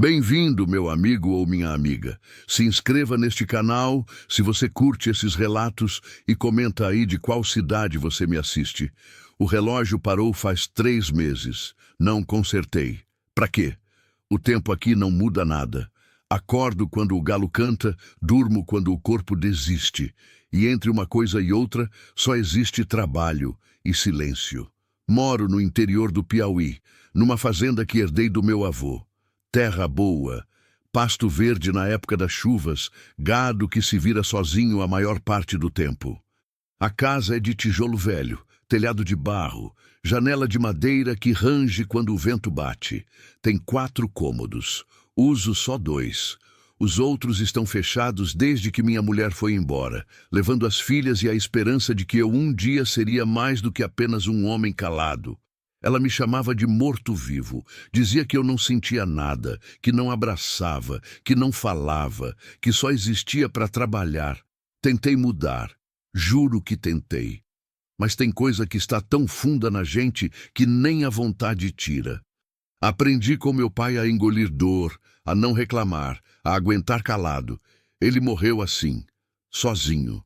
Bem-vindo, meu amigo ou minha amiga. Se inscreva neste canal se você curte esses relatos e comenta aí de qual cidade você me assiste. O relógio parou faz 3 meses. Não consertei. Pra quê? O tempo aqui não muda nada. Acordo quando o galo canta, durmo quando o corpo desiste. E entre uma coisa e outra só existe trabalho e silêncio. Moro no interior do Piauí, numa fazenda que herdei do meu avô. Terra boa, pasto verde na época das chuvas, gado que se vira sozinho a maior parte do tempo. A casa é de tijolo velho, telhado de barro, janela de madeira que range quando o vento bate. Tem 4 cômodos, uso só 2. Os outros estão fechados desde que minha mulher foi embora, levando as filhas e a esperança de que eu um dia seria mais do que apenas um homem calado. Ela me chamava de morto-vivo, dizia que eu não sentia nada, que não abraçava, que não falava, que só existia para trabalhar. Tentei mudar, juro que tentei. Mas tem coisa que está tão funda na gente que nem a vontade tira. Aprendi com meu pai a engolir dor, a não reclamar, a aguentar calado. Ele morreu assim, sozinho,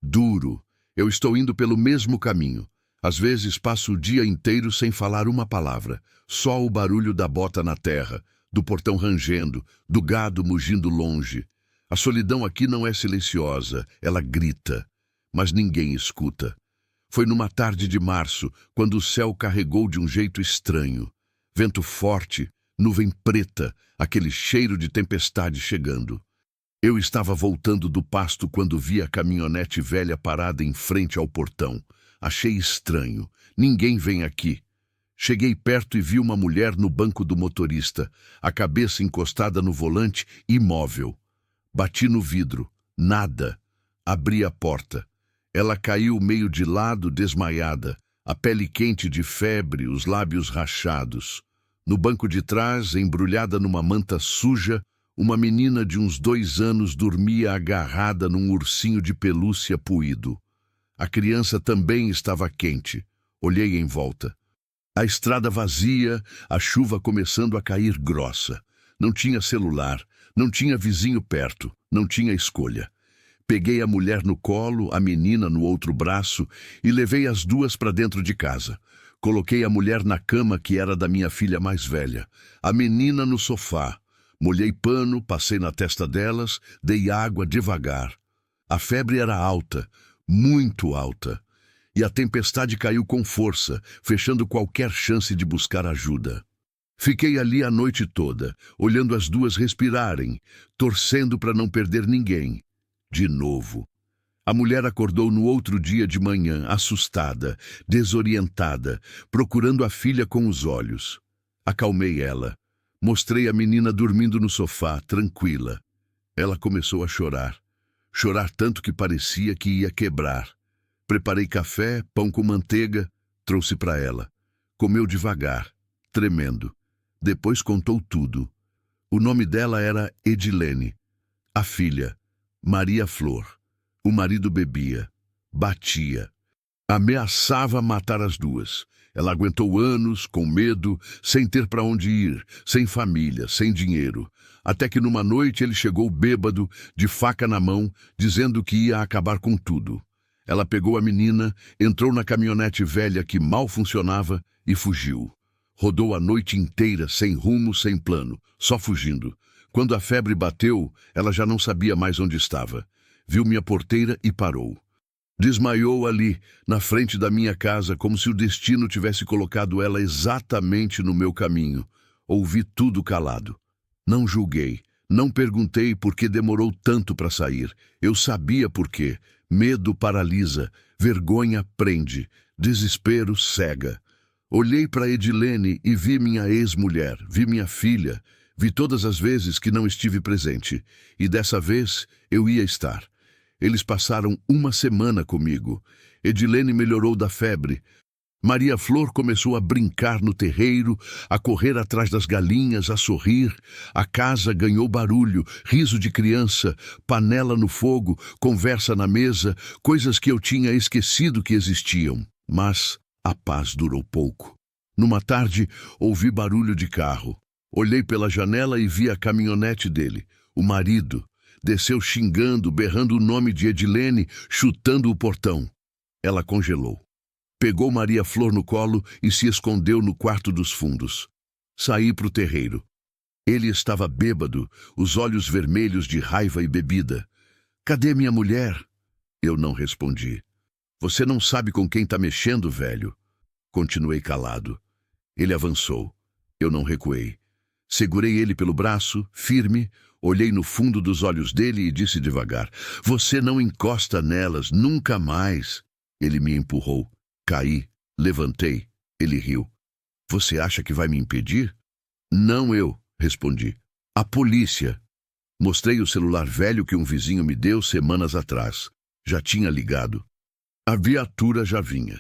duro. Eu estou indo pelo mesmo caminho. Às vezes passo o dia inteiro sem falar uma palavra, só o barulho da bota na terra, do portão rangendo, do gado mugindo longe. A solidão aqui não é silenciosa, ela grita, mas ninguém escuta. Foi numa tarde de março, quando o céu carregou de um jeito estranho. Vento forte, nuvem preta, aquele cheiro de tempestade chegando. Eu estava voltando do pasto quando vi a caminhonete velha parada em frente ao portão. Achei estranho. Ninguém vem aqui. Cheguei perto e vi uma mulher no banco do motorista, a cabeça encostada no volante, imóvel. Bati no vidro. Nada. Abri a porta. Ela caiu meio de lado, desmaiada, a pele quente de febre, os lábios rachados. No banco de trás, embrulhada numa manta suja, uma menina de uns 2 anos dormia agarrada num ursinho de pelúcia puído. A criança também estava quente. Olhei em volta. A estrada vazia, a chuva começando a cair grossa. Não tinha celular, não tinha vizinho perto, não tinha escolha. Peguei a mulher no colo, a menina no outro braço e levei as duas para dentro de casa. Coloquei a mulher na cama que era da minha filha mais velha, a menina no sofá. Molhei pano, passei na testa delas, dei água devagar. A febre era alta, muito alta, e a tempestade caiu com força, fechando qualquer chance de buscar ajuda. Fiquei ali a noite toda, olhando as duas respirarem, torcendo para não perder ninguém. De novo. A mulher acordou no outro dia de manhã, assustada, desorientada, procurando a filha com os olhos. Acalmei ela. Mostrei a menina dormindo no sofá, tranquila. Ela começou a chorar. Chorar tanto que parecia que ia quebrar. Preparei café, pão com manteiga, trouxe para ela. Comeu devagar, tremendo. Depois contou tudo. O nome dela era Edilene. A filha, Maria Flor. O marido bebia, batia. Ameaçava matar as duas. Ela aguentou anos, com medo, sem ter para onde ir, sem família, sem dinheiro. Até que numa noite ele chegou bêbado, de faca na mão, dizendo que ia acabar com tudo. Ela pegou a menina, entrou na caminhonete velha que mal funcionava e fugiu. Rodou a noite inteira, sem rumo, sem plano, só fugindo. Quando a febre bateu, ela já não sabia mais onde estava. Viu minha porteira e parou. Desmaiou ali, na frente da minha casa, como se o destino tivesse colocado ela exatamente no meu caminho. Ouvi tudo calado. Não julguei, não perguntei por que demorou tanto para sair. Eu sabia por quê. Medo paralisa, vergonha prende, desespero cega. Olhei para Edilene e vi minha ex-mulher, vi minha filha, vi todas as vezes que não estive presente. E dessa vez eu ia estar. Eles passaram 1 semana comigo. Edilene melhorou da febre. Maria Flor começou a brincar no terreiro, a correr atrás das galinhas, a sorrir. A casa ganhou barulho, riso de criança, panela no fogo, conversa na mesa, coisas que eu tinha esquecido que existiam. Mas a paz durou pouco. Numa tarde, ouvi barulho de carro. Olhei pela janela e vi a caminhonete dele, o marido. Desceu xingando, berrando o nome de Edilene, chutando o portão. Ela congelou. Pegou Maria Flor no colo e se escondeu no quarto dos fundos. Saí para o terreiro. Ele estava bêbado, os olhos vermelhos de raiva e bebida. Cadê minha mulher? Eu não respondi. Você não sabe com quem está mexendo, velho? Continuei calado. Ele avançou. Eu não recuei. Segurei ele pelo braço, firme, olhei no fundo dos olhos dele e disse devagar: Você não encosta nelas, nunca mais. Ele me empurrou. Caí, levantei. Ele riu. Você acha que vai me impedir? Não eu, respondi. A polícia. Mostrei o celular velho que um vizinho me deu semanas atrás. Já tinha ligado. A viatura já vinha.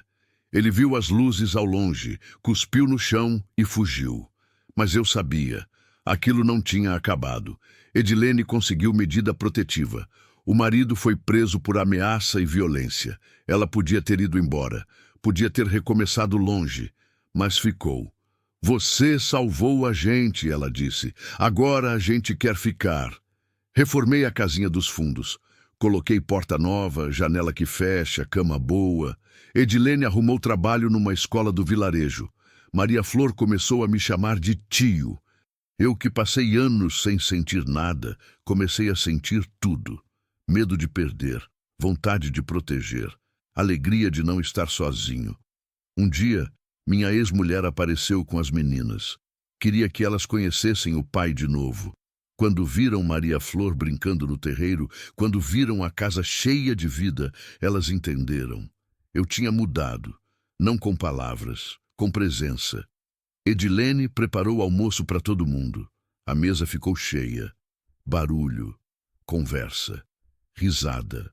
Ele viu as luzes ao longe, cuspiu no chão e fugiu. Mas eu sabia. Aquilo não tinha acabado. Edilene conseguiu medida protetiva. O marido foi preso por ameaça e violência. Ela podia ter ido embora. Podia ter recomeçado longe. Mas ficou. Você salvou a gente, ela disse. Agora a gente quer ficar. Reformei a casinha dos fundos. Coloquei porta nova, janela que fecha, cama boa. Edilene arrumou trabalho numa escola do vilarejo. Maria Flor começou a me chamar de tio. Eu que passei anos sem sentir nada, comecei a sentir tudo. Medo de perder, vontade de proteger, alegria de não estar sozinho. Um dia, minha ex-mulher apareceu com as meninas. Queria que elas conhecessem o pai de novo. Quando viram Maria Flor brincando no terreiro, quando viram a casa cheia de vida, elas entenderam. Eu tinha mudado, não com palavras, com presença. Edilene preparou o almoço para todo mundo. A mesa ficou cheia. Barulho, conversa, risada.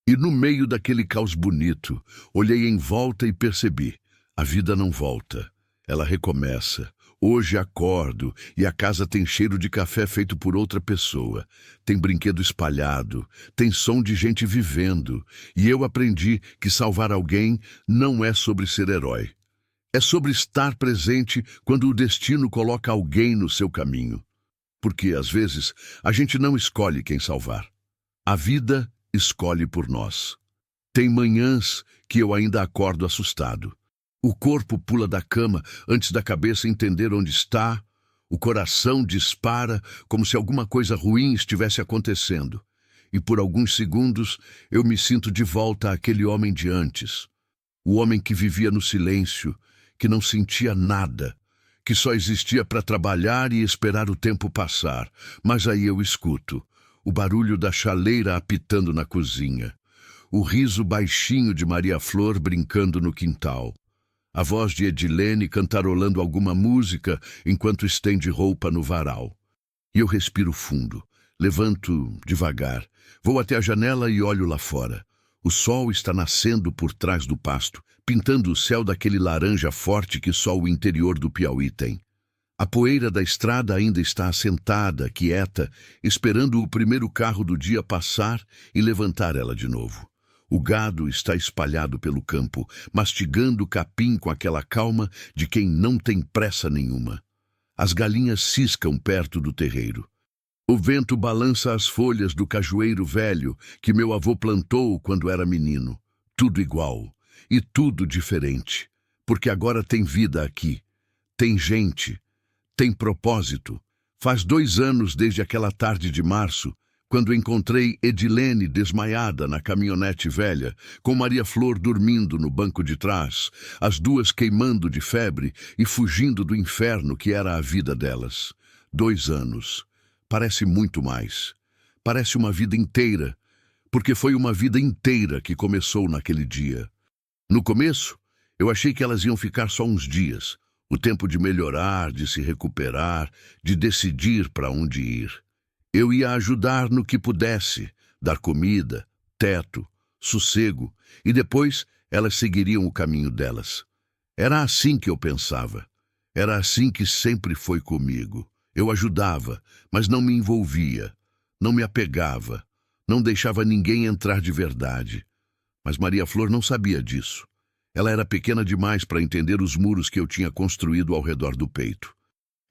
E no meio daquele caos bonito, olhei em volta e percebi. A vida não volta. Ela recomeça. Hoje acordo e a casa tem cheiro de café feito por outra pessoa. Tem brinquedo espalhado, tem som de gente vivendo. E eu aprendi que salvar alguém não é sobre ser herói. É sobre estar presente quando o destino coloca alguém no seu caminho. Porque, às vezes, a gente não escolhe quem salvar. A vida escolhe por nós. Tem manhãs que eu ainda acordo assustado. O corpo pula da cama antes da cabeça entender onde está. O coração dispara como se alguma coisa ruim estivesse acontecendo. E por alguns segundos eu me sinto de volta àquele homem de antes. O homem que vivia no silêncio, que não sentia nada, que só existia para trabalhar e esperar o tempo passar. Mas aí eu escuto o barulho da chaleira apitando na cozinha, o riso baixinho de Maria Flor brincando no quintal. A voz de Edilene cantarolando alguma música enquanto estende roupa no varal. E eu respiro fundo, levanto devagar, vou até a janela e olho lá fora. O sol está nascendo por trás do pasto, pintando o céu daquele laranja forte que só o interior do Piauí tem. A poeira da estrada ainda está assentada, quieta, esperando o primeiro carro do dia passar e levantar ela de novo. O gado está espalhado pelo campo, mastigando capim com aquela calma de quem não tem pressa nenhuma. As galinhas ciscam perto do terreiro. O vento balança as folhas do cajueiro velho que meu avô plantou quando era menino. Tudo igual e tudo diferente, porque agora tem vida aqui, tem gente, tem propósito. Faz 2 anos desde aquela tarde de março, quando encontrei Edilene desmaiada na caminhonete velha, com Maria Flor dormindo no banco de trás, as duas queimando de febre e fugindo do inferno que era a vida delas. 2 anos. Parece muito mais. Parece uma vida inteira, porque foi uma vida inteira que começou naquele dia. No começo, eu achei que elas iam ficar só uns dias, o tempo de melhorar, de se recuperar, de decidir para onde ir. Eu ia ajudar no que pudesse, dar comida, teto, sossego, e depois elas seguiriam o caminho delas. Era assim que eu pensava. Era assim que sempre foi comigo. Eu ajudava, mas não me envolvia, não me apegava, não deixava ninguém entrar de verdade. Mas Maria Flor não sabia disso. Ela era pequena demais para entender os muros que eu tinha construído ao redor do peito.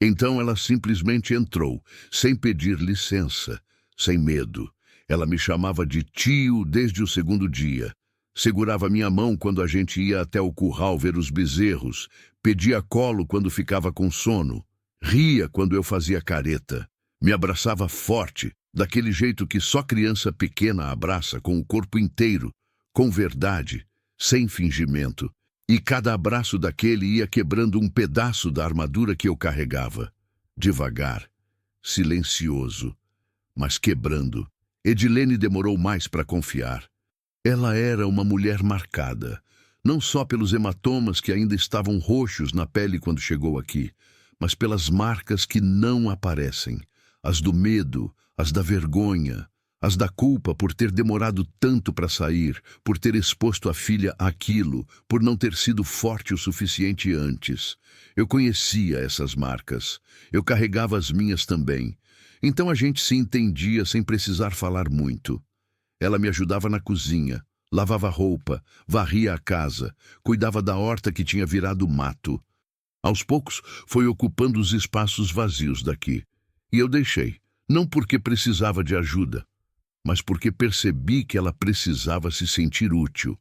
Então ela simplesmente entrou, sem pedir licença, sem medo. Ela me chamava de tio desde o segundo dia. Segurava minha mão quando a gente ia até o curral ver os bezerros, pedia colo quando ficava com sono, ria quando eu fazia careta, me abraçava forte, daquele jeito que só criança pequena abraça, com o corpo inteiro, com verdade, sem fingimento. E cada abraço daquele ia quebrando um pedaço da armadura que eu carregava. Devagar, silencioso, mas quebrando. Edilene demorou mais para confiar. Ela era uma mulher marcada, não só pelos hematomas que ainda estavam roxos na pele quando chegou aqui, mas pelas marcas que não aparecem, as do medo, as da vergonha, as da culpa por ter demorado tanto para sair, por ter exposto a filha àquilo, por não ter sido forte o suficiente antes. Eu conhecia essas marcas. Eu carregava as minhas também. Então a gente se entendia sem precisar falar muito. Ela me ajudava na cozinha, lavava roupa, varria a casa, cuidava da horta que tinha virado mato. Aos poucos foi ocupando os espaços vazios daqui. E eu deixei, não porque precisava de ajuda, mas porque percebi que ela precisava se sentir útil.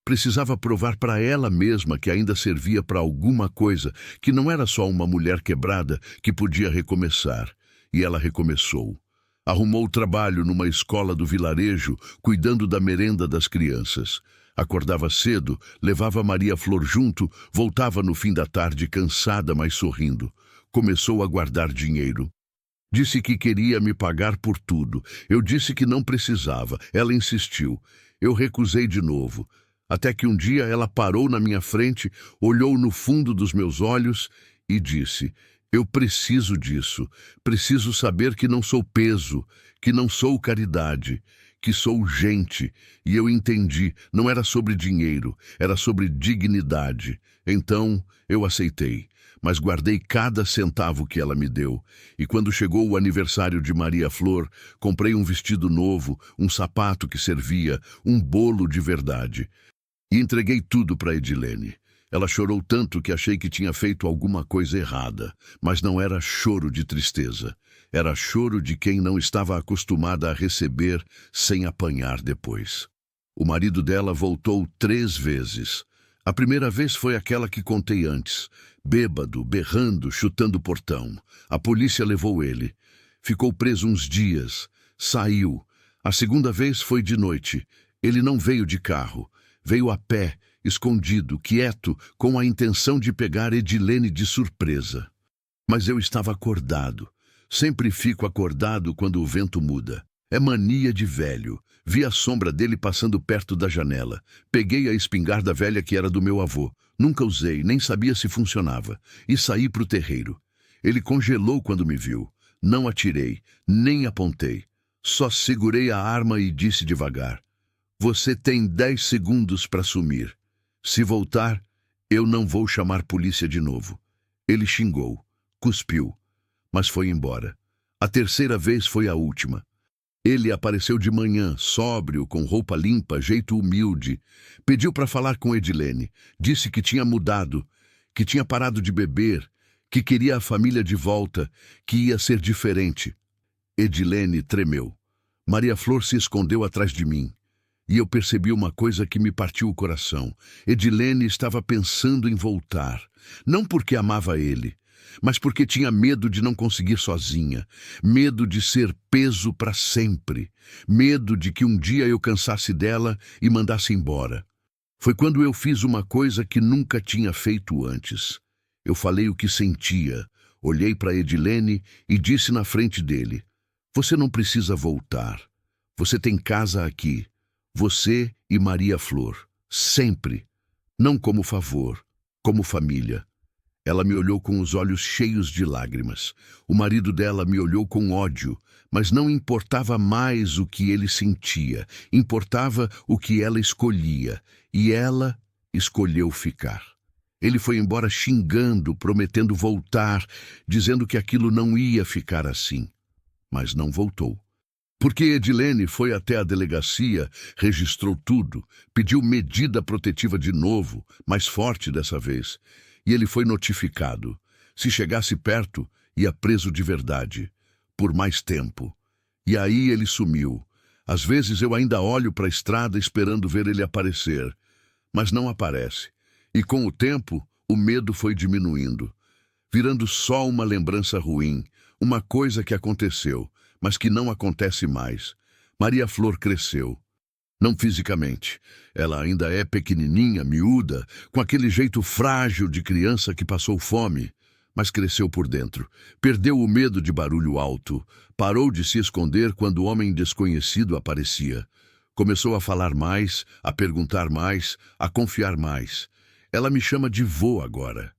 Precisava provar para ela mesma que ainda servia para alguma coisa, que não era só uma mulher quebrada que podia recomeçar. E ela recomeçou. Arrumou trabalho numa escola do vilarejo, cuidando da merenda das crianças. Acordava cedo, levava Maria Flor junto, voltava no fim da tarde cansada, mas sorrindo. Começou a guardar dinheiro. Disse que queria me pagar por tudo. Eu disse que não precisava. Ela insistiu. Eu recusei de novo. Até que um dia ela parou na minha frente, olhou no fundo dos meus olhos e disse: eu preciso disso. Preciso saber que não sou peso, que não sou caridade, que sou gente. E eu entendi. Não era sobre dinheiro, era sobre dignidade. Então eu aceitei. Mas guardei cada centavo que ela me deu. E quando chegou o aniversário de Maria Flor, comprei um vestido novo, um sapato que servia, um bolo de verdade. E entreguei tudo para Edilene. Ela chorou tanto que achei que tinha feito alguma coisa errada. Mas não era choro de tristeza. Era choro de quem não estava acostumada a receber sem apanhar depois. O marido dela voltou 3 vezes. A primeira vez foi aquela que contei antes. Bêbado, berrando, chutando o portão. A polícia levou ele. Ficou preso uns dias. Saiu. A segunda vez foi de noite. Ele não veio de carro. Veio a pé, escondido, quieto, com a intenção de pegar Edilene de surpresa. Mas eu estava acordado. Sempre fico acordado quando o vento muda. É mania de velho. Vi a sombra dele passando perto da janela. Peguei a espingarda velha que era do meu avô. Nunca usei, nem sabia se funcionava. E saí para o terreiro. Ele congelou quando me viu. Não atirei, nem apontei. Só segurei a arma e disse devagar: você tem 10 segundos para sumir. Se voltar, eu não vou chamar polícia de novo. Ele xingou, cuspiu, mas foi embora. A terceira vez foi a última. Ele apareceu de manhã, sóbrio, com roupa limpa, jeito humilde. Pediu para falar com Edilene. Disse que tinha mudado, que tinha parado de beber, que queria a família de volta, que ia ser diferente. Edilene tremeu. Maria Flor se escondeu atrás de mim. E eu percebi uma coisa que me partiu o coração. Edilene estava pensando em voltar. Não porque amava ele, mas porque tinha medo de não conseguir sozinha, medo de ser peso para sempre, medo de que um dia eu cansasse dela e mandasse embora. Foi quando eu fiz uma coisa que nunca tinha feito antes. Eu falei o que sentia, olhei para Edilene e disse na frente dele: você não precisa voltar. Você tem casa aqui. Você e Maria Flor. Sempre. Não como favor, como família. Ela me olhou com os olhos cheios de lágrimas. O marido dela me olhou com ódio, mas não importava mais o que ele sentia, importava o que ela escolhia, e ela escolheu ficar. Ele foi embora xingando, prometendo voltar, dizendo que aquilo não ia ficar assim. Mas não voltou. Porque Edilene foi até a delegacia, registrou tudo, pediu medida protetiva de novo, mais forte dessa vez, e ele foi notificado. Se chegasse perto, ia preso de verdade, por mais tempo. E aí ele sumiu. Às vezes eu ainda olho para a estrada esperando ver ele aparecer, mas não aparece. E com o tempo, o medo foi diminuindo, virando só uma lembrança ruim, uma coisa que aconteceu, mas que não acontece mais. Maria Flor cresceu. Não fisicamente. Ela ainda é pequenininha, miúda, com aquele jeito frágil de criança que passou fome, mas cresceu por dentro. Perdeu o medo de barulho alto. Parou de se esconder quando o homem desconhecido aparecia. Começou a falar mais, a perguntar mais, a confiar mais. Ela me chama de vô agora.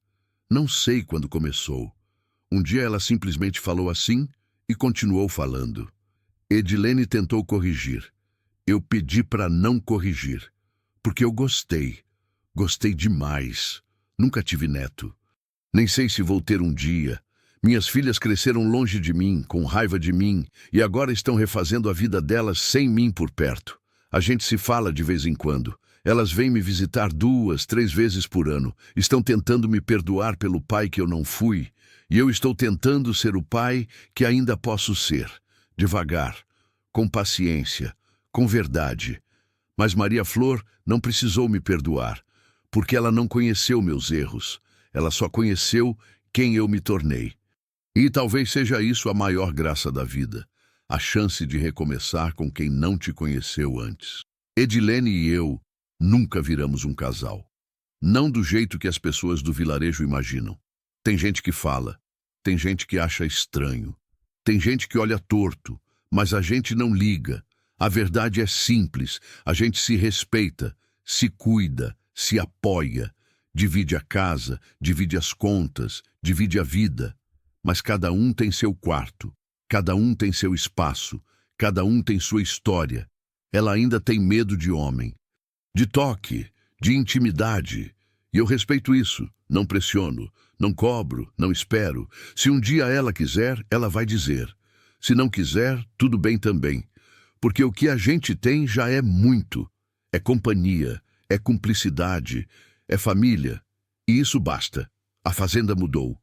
Não sei quando começou. Um dia ela simplesmente falou assim e continuou falando. Edilene tentou corrigir. Eu pedi para não corrigir, porque eu gostei. Gostei demais. Nunca tive neto. Nem sei se vou ter um dia. Minhas filhas cresceram longe de mim, com raiva de mim, e agora estão refazendo a vida delas sem mim por perto. A gente se fala de vez em quando. Elas vêm me visitar 2, 3 vezes por ano. Estão tentando me perdoar pelo pai que eu não fui, e eu estou tentando ser o pai que ainda posso ser. Devagar, com paciência, com verdade. Mas Maria Flor não precisou me perdoar, porque ela não conheceu meus erros. Ela só conheceu quem eu me tornei. E talvez seja isso a maior graça da vida, a chance de recomeçar com quem não te conheceu antes. Edilene e eu nunca viramos um casal. Não do jeito que as pessoas do vilarejo imaginam. Tem gente que fala, tem gente que acha estranho, tem gente que olha torto, mas a gente não liga. A verdade é simples, a gente se respeita, se cuida, se apoia, divide a casa, divide as contas, divide a vida. Mas cada um tem seu quarto, cada um tem seu espaço, cada um tem sua história. Ela ainda tem medo de homem, de toque, de intimidade. E eu respeito isso, não pressiono, não cobro, não espero. Se um dia ela quiser, ela vai dizer. Se não quiser, tudo bem também. Porque o que a gente tem já é muito. É companhia, é cumplicidade, é família. E isso basta. A fazenda mudou.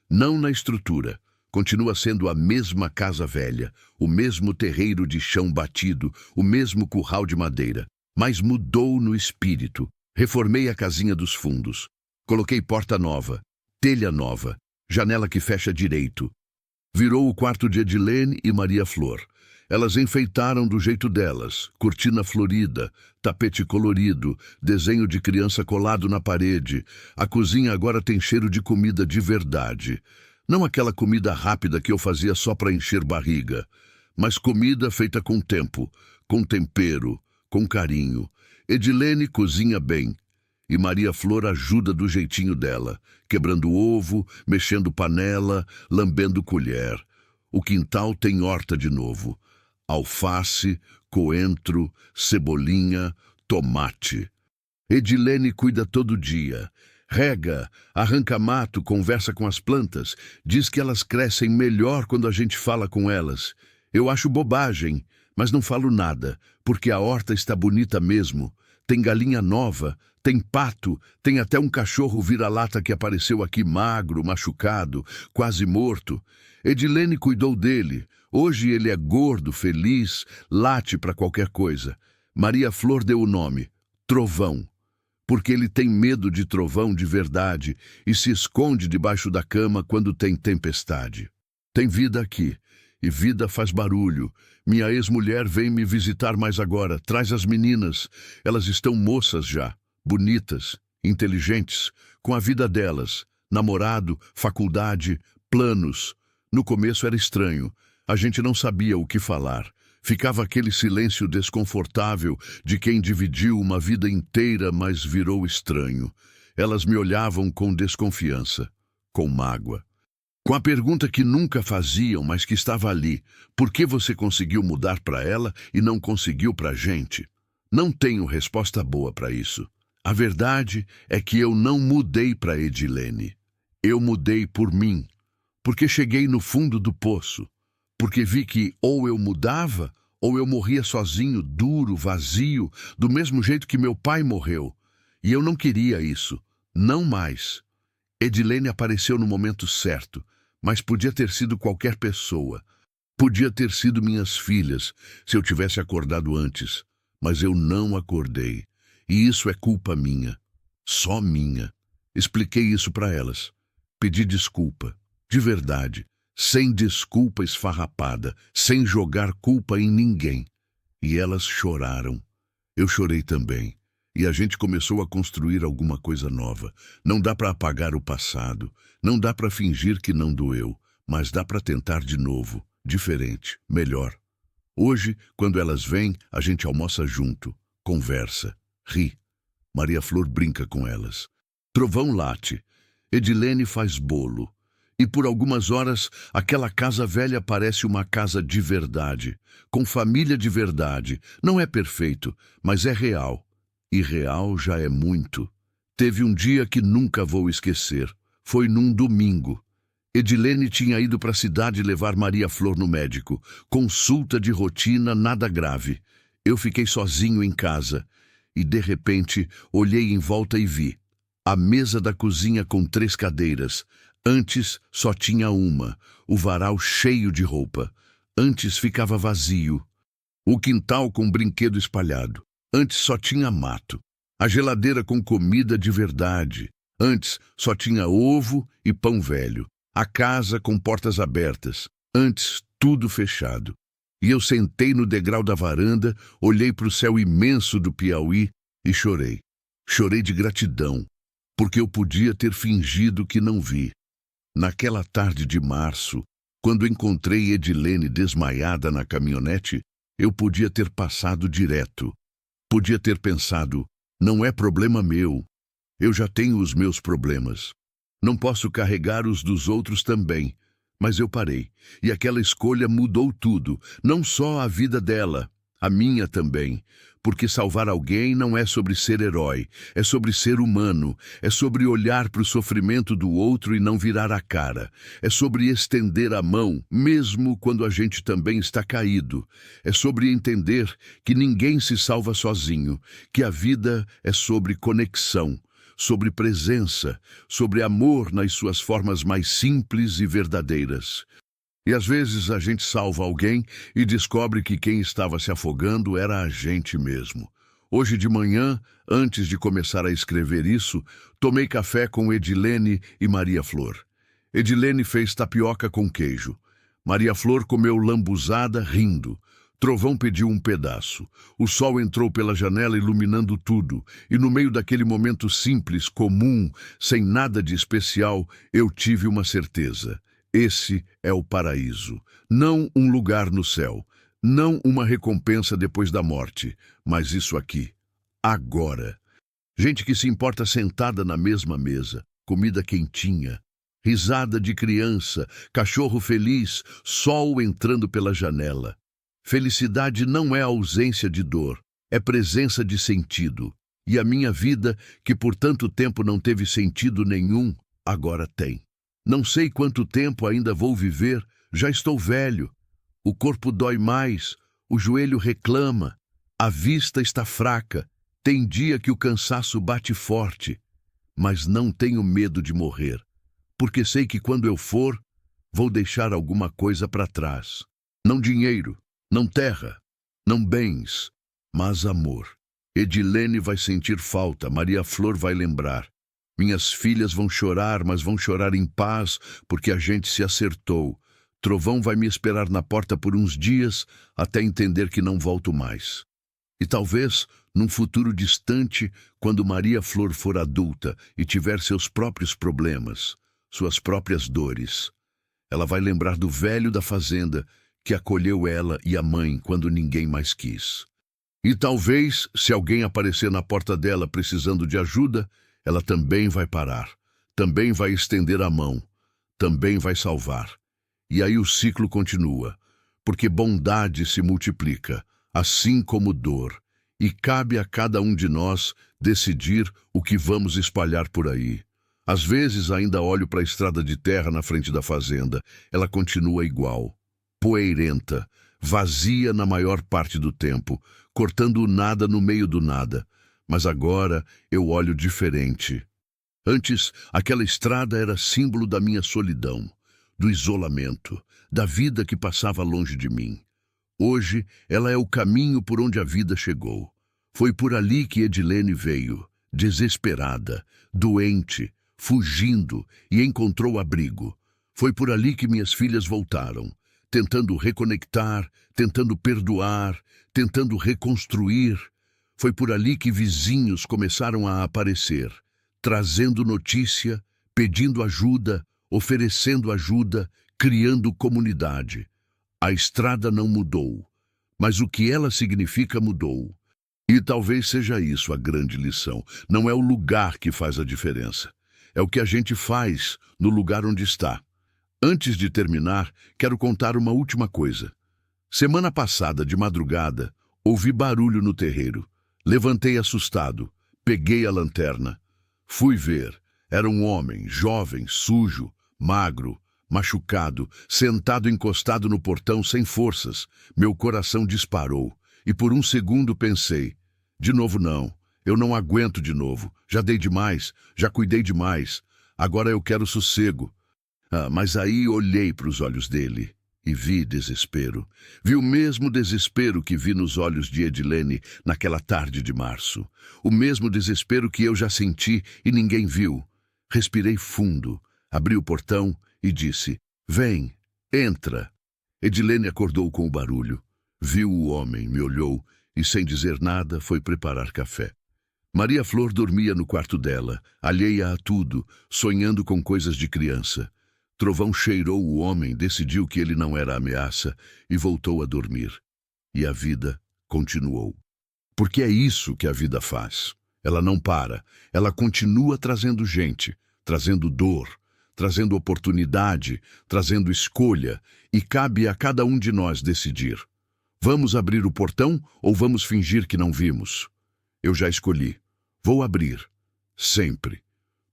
Não na estrutura. Continua sendo a mesma casa velha, o mesmo terreiro de chão batido, o mesmo curral de madeira. Mas mudou no espírito. Reformei a casinha dos fundos. Coloquei porta nova, telha nova, janela que fecha direito. Virou o quarto de Edilene e Maria Flor. Elas enfeitaram do jeito delas, cortina florida, tapete colorido, desenho de criança colado na parede. A cozinha agora tem cheiro de comida de verdade. Não aquela comida rápida que eu fazia só para encher barriga, mas comida feita com tempo, com tempero, com carinho. Edilene cozinha bem e Maria Flor ajuda do jeitinho dela, quebrando ovo, mexendo panela, lambendo colher. O quintal tem horta de novo. Alface, coentro, cebolinha, tomate. Edilene cuida todo dia. Rega, arranca mato, conversa com as plantas, diz que elas crescem melhor quando a gente fala com elas. Eu acho bobagem, mas não falo nada, porque a horta está bonita mesmo. Tem galinha nova, tem pato, tem até um cachorro vira-lata que apareceu aqui magro, machucado, quase morto. Edilene cuidou dele. Hoje ele é gordo, feliz, late para qualquer coisa. Maria Flor deu o nome, Trovão, porque ele tem medo de trovão de verdade e se esconde debaixo da cama quando tem tempestade. Tem vida aqui, e vida faz barulho. Minha ex-mulher vem me visitar mais agora, traz as meninas. Elas estão moças já, bonitas, inteligentes, com a vida delas, namorado, faculdade, planos. No começo era estranho. A gente não sabia o que falar. Ficava aquele silêncio desconfortável de quem dividiu uma vida inteira, mas virou estranho. Elas me olhavam com desconfiança, com mágoa. Com a pergunta que nunca faziam, mas que estava ali. Por que você conseguiu mudar para ela e não conseguiu para a gente? Não tenho resposta boa para isso. A verdade é que eu não mudei para Edilene. Eu mudei por mim, porque cheguei no fundo do poço. Porque vi que ou eu mudava, ou eu morria sozinho, duro, vazio, do mesmo jeito que meu pai morreu. E eu não queria isso. Não mais. Edilene apareceu no momento certo, mas podia ter sido qualquer pessoa. Podia ter sido minhas filhas, se eu tivesse acordado antes. Mas eu não acordei. E isso é culpa minha. Só minha. Expliquei isso para elas. Pedi desculpa. De verdade. Sem desculpa esfarrapada. Sem jogar culpa em ninguém. E elas choraram. Eu chorei também. E a gente começou a construir alguma coisa nova. Não dá para apagar o passado. Não dá para fingir que não doeu. Mas dá para tentar de novo. Diferente. Melhor. Hoje, quando elas vêm, a gente almoça junto. Conversa. Ri. Maria Flor brinca com elas. Trovão late. Edilene faz bolo. E por algumas horas, aquela casa velha parece uma casa de verdade, com família de verdade. Não é perfeito, mas é real. E real já é muito. Teve um dia que nunca vou esquecer. Foi num domingo. Edilene tinha ido para a cidade levar Maria Flor no médico. Consulta de rotina, nada grave. Eu fiquei sozinho em casa. E, de repente, olhei em volta e vi a mesa da cozinha com 3 cadeiras. Antes só tinha uma, o varal cheio de roupa. Antes ficava vazio. O quintal com brinquedo espalhado. Antes só tinha mato. A geladeira com comida de verdade. Antes só tinha ovo e pão velho. A casa com portas abertas. Antes tudo fechado. E eu sentei no degrau da varanda, olhei para o céu imenso do Piauí e chorei. Chorei de gratidão, porque eu podia ter fingido que não vi. Naquela tarde de março, quando encontrei Edilene desmaiada na caminhonete, eu podia ter passado direto. Podia ter pensado, não é problema meu. Eu já tenho os meus problemas. Não posso carregar os dos outros também. Mas eu parei, e aquela escolha mudou tudo, não só a vida dela, a minha também. Porque salvar alguém não é sobre ser herói, é sobre ser humano, é sobre olhar para o sofrimento do outro e não virar a cara, é sobre estender a mão, mesmo quando a gente também está caído, é sobre entender que ninguém se salva sozinho, que a vida é sobre conexão, sobre presença, sobre amor nas suas formas mais simples e verdadeiras. E às vezes a gente salva alguém e descobre que quem estava se afogando era a gente mesmo. Hoje de manhã, antes de começar a escrever isso, tomei café com Edilene e Maria Flor. Edilene fez tapioca com queijo. Maria Flor comeu lambuzada rindo. Trovão pediu um pedaço. O sol entrou pela janela iluminando tudo, e no meio daquele momento simples, comum, sem nada de especial, eu tive uma certeza. Esse é o paraíso. Não um lugar no céu. Não uma recompensa depois da morte. Mas isso aqui. Agora. Gente que se importa sentada na mesma mesa. Comida quentinha. Risada de criança. Cachorro feliz. Sol entrando pela janela. Felicidade não é ausência de dor. É presença de sentido. E a minha vida, que por tanto tempo não teve sentido nenhum, agora tem. Não sei quanto tempo ainda vou viver, já estou velho. O corpo dói mais, o joelho reclama, a vista está fraca, tem dia que o cansaço bate forte. Mas não tenho medo de morrer, porque sei que quando eu for, vou deixar alguma coisa para trás. Não dinheiro, não terra, não bens, mas amor. Edilene vai sentir falta, Maria Flor vai lembrar. Minhas filhas vão chorar, mas vão chorar em paz, porque a gente se acertou. Trovão vai me esperar na porta por uns dias, até entender que não volto mais. E talvez, num futuro distante, quando Maria Flor for adulta e tiver seus próprios problemas, suas próprias dores, ela vai lembrar do velho da fazenda que acolheu ela e a mãe quando ninguém mais quis. E talvez, se alguém aparecer na porta dela precisando de ajuda, ela também vai parar, também vai estender a mão, também vai salvar. E aí o ciclo continua, porque bondade se multiplica, assim como dor, e cabe a cada um de nós decidir o que vamos espalhar por aí. Às vezes ainda olho para a estrada de terra na frente da fazenda, ela continua igual, poeirenta, vazia na maior parte do tempo, cortando o nada no meio do nada. Mas agora eu olho diferente. Antes, aquela estrada era símbolo da minha solidão, do isolamento, da vida que passava longe de mim. Hoje, ela é o caminho por onde a vida chegou. Foi por ali que Edilene veio, desesperada, doente, fugindo, e encontrou abrigo. Foi por ali que minhas filhas voltaram, tentando reconectar, tentando perdoar, tentando reconstruir. Foi por ali que vizinhos começaram a aparecer, trazendo notícia, pedindo ajuda, oferecendo ajuda, criando comunidade. A estrada não mudou, mas o que ela significa mudou. E talvez seja isso a grande lição. Não é o lugar que faz a diferença. É o que a gente faz no lugar onde está. Antes de terminar, quero contar uma última coisa. Semana passada, de madrugada, ouvi barulho no terreiro. Levantei assustado, peguei a lanterna. Fui ver. Era um homem, jovem, sujo, magro, machucado, sentado encostado no portão sem forças. Meu coração disparou e por um segundo pensei, de novo não, eu não aguento de novo, já dei demais, já cuidei demais, agora eu quero sossego. Mas aí olhei para os olhos dele e vi desespero. Vi o mesmo desespero que vi nos olhos de Edilene naquela tarde de março. O mesmo desespero que eu já senti e ninguém viu. Respirei fundo, abri o portão e disse, vem, entra. Edilene acordou com o barulho. Viu o homem, me olhou e, sem dizer nada, foi preparar café. Maria Flor dormia no quarto dela, alheia a tudo, sonhando com coisas de criança. Trovão cheirou o homem, decidiu que ele não era ameaça e voltou a dormir. E a vida continuou. Porque é isso que a vida faz. Ela não para, ela continua trazendo gente, trazendo dor, trazendo oportunidade, trazendo escolha, e cabe a cada um de nós decidir. Vamos abrir o portão ou vamos fingir que não vimos? Eu já escolhi. Vou abrir. Sempre.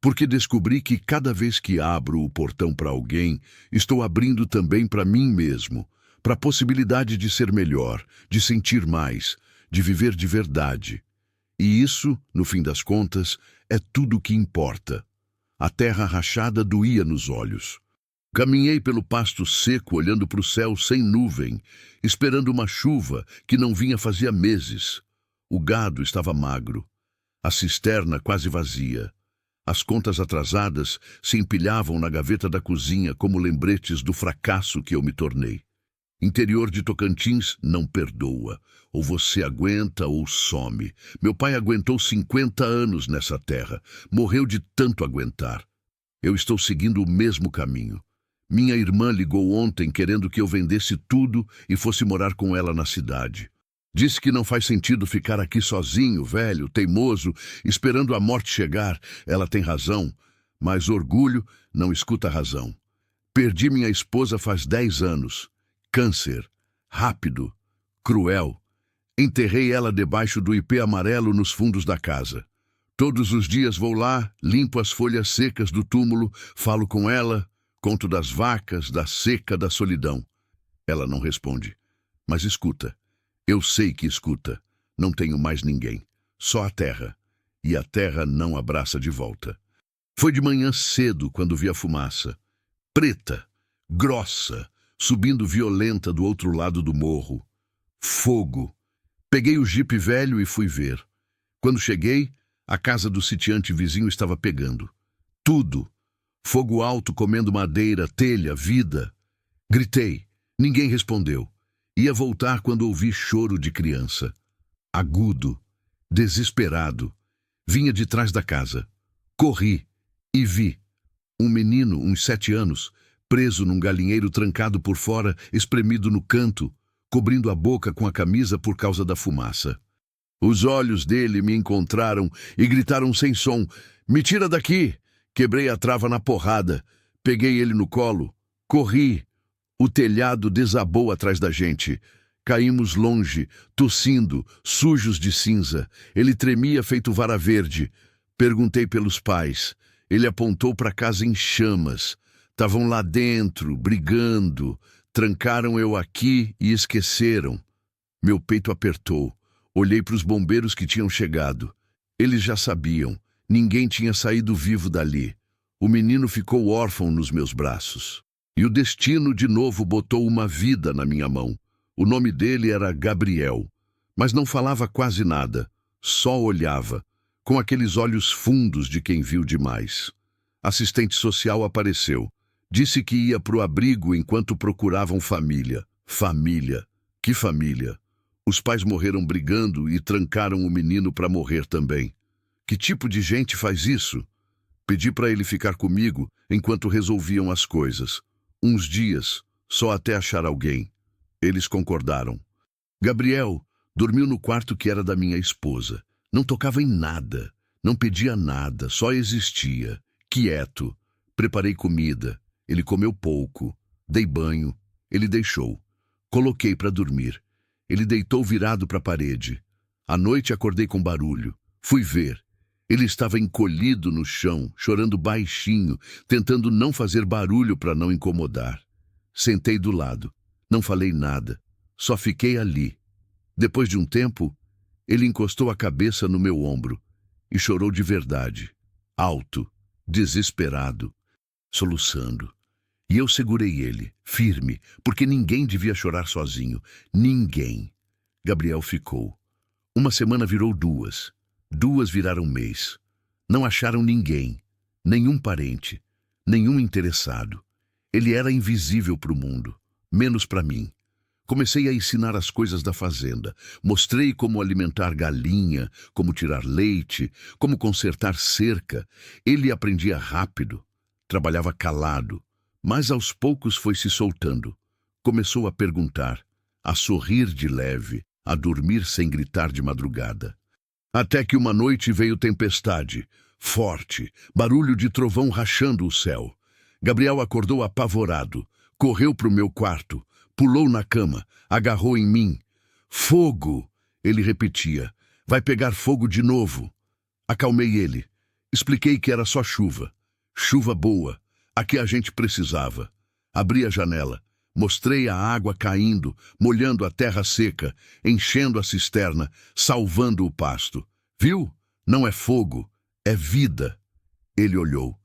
Porque descobri que cada vez que abro o portão para alguém, estou abrindo também para mim mesmo, para a possibilidade de ser melhor, de sentir mais, de viver de verdade. E isso, no fim das contas, é tudo o que importa. A terra rachada doía nos olhos. Caminhei pelo pasto seco, olhando para o céu sem nuvem, esperando uma chuva que não vinha fazia meses. O gado estava magro, a cisterna quase vazia. As contas atrasadas se empilhavam na gaveta da cozinha como lembretes do fracasso que eu me tornei. Interior de Tocantins não perdoa. Ou você aguenta ou some. Meu pai aguentou 50 anos nessa terra. Morreu de tanto aguentar. Eu estou seguindo o mesmo caminho. Minha irmã ligou ontem querendo que eu vendesse tudo e fosse morar com ela na cidade. Disse que não faz sentido ficar aqui sozinho, velho, teimoso, esperando a morte chegar. Ela tem razão, mas orgulho não escuta a razão. Perdi minha esposa faz 10 anos. Câncer. Rápido. Cruel. Enterrei ela debaixo do ipê amarelo nos fundos da casa. Todos os dias vou lá, limpo as folhas secas do túmulo, falo com ela, conto das vacas, da seca, da solidão. Ela não responde, mas escuta. Eu sei que escuta. Não tenho mais ninguém. Só a terra. E a terra não abraça de volta. Foi de manhã cedo quando vi a fumaça. Preta, grossa, subindo violenta do outro lado do morro. Fogo. Peguei o jipe velho e fui ver. Quando cheguei, a casa do sitiante vizinho estava pegando. Tudo. Fogo alto comendo madeira, telha, vida. Gritei. Ninguém respondeu. Ia voltar quando ouvi choro de criança. Agudo, desesperado. Vinha de trás da casa. Corri e vi. Um menino, uns 7 anos, preso num galinheiro trancado por fora, espremido no canto, cobrindo a boca com a camisa por causa da fumaça. Os olhos dele me encontraram e gritaram sem som, "Me tira daqui!" Quebrei a trava na porrada, peguei ele no colo, corri. O telhado desabou atrás da gente. Caímos longe, tossindo, sujos de cinza. Ele tremia feito vara verde. Perguntei pelos pais. Ele apontou para a casa em chamas. Estavam lá dentro, brigando. Trancaram eu aqui e esqueceram. Meu peito apertou. Olhei para os bombeiros que tinham chegado. Eles já sabiam. Ninguém tinha saído vivo dali. O menino ficou órfão nos meus braços. E o destino de novo botou uma vida na minha mão. O nome dele era Gabriel, mas não falava quase nada, só olhava, com aqueles olhos fundos de quem viu demais. Assistente social apareceu. Disse que ia pro abrigo enquanto procuravam família. Família. Que família? Os pais morreram brigando e trancaram o menino para morrer também. Que tipo de gente faz isso? Pedi para ele ficar comigo enquanto resolviam as coisas. Uns dias, só até achar alguém. Eles concordaram. Gabriel dormiu no quarto que era da minha esposa. Não tocava em nada, não pedia nada, só existia. Quieto. Preparei comida. Ele comeu pouco. Dei banho. Ele deixou. Coloquei para dormir. Ele deitou virado para a parede. À noite acordei com barulho. Fui ver. Ele estava encolhido no chão, chorando baixinho, tentando não fazer barulho para não incomodar. Sentei do lado. Não falei nada. Só fiquei ali. Depois de um tempo, ele encostou a cabeça no meu ombro e chorou de verdade. Alto, desesperado, soluçando. E eu segurei ele, firme, porque ninguém devia chorar sozinho. Ninguém. Gabriel ficou. Uma semana virou duas. Duas viraram mês. Não acharam ninguém, nenhum parente, nenhum interessado. Ele era invisível para o mundo, menos para mim. Comecei a ensinar as coisas da fazenda. Mostrei como alimentar galinha, como tirar leite, como consertar cerca. Ele aprendia rápido. Trabalhava calado, mas aos poucos foi se soltando. Começou a perguntar, a sorrir de leve, a dormir sem gritar de madrugada. Até que uma noite veio tempestade, forte, barulho de trovão rachando o céu. Gabriel acordou apavorado, correu para o meu quarto, pulou na cama, agarrou em mim. Fogo! Ele repetia. Vai pegar fogo de novo. Acalmei ele. Expliquei que era só chuva. Chuva boa, a que a gente precisava. Abri a janela. Mostrei a água caindo, molhando a terra seca, enchendo a cisterna, salvando o pasto. Viu? Não é fogo, é vida. Ele olhou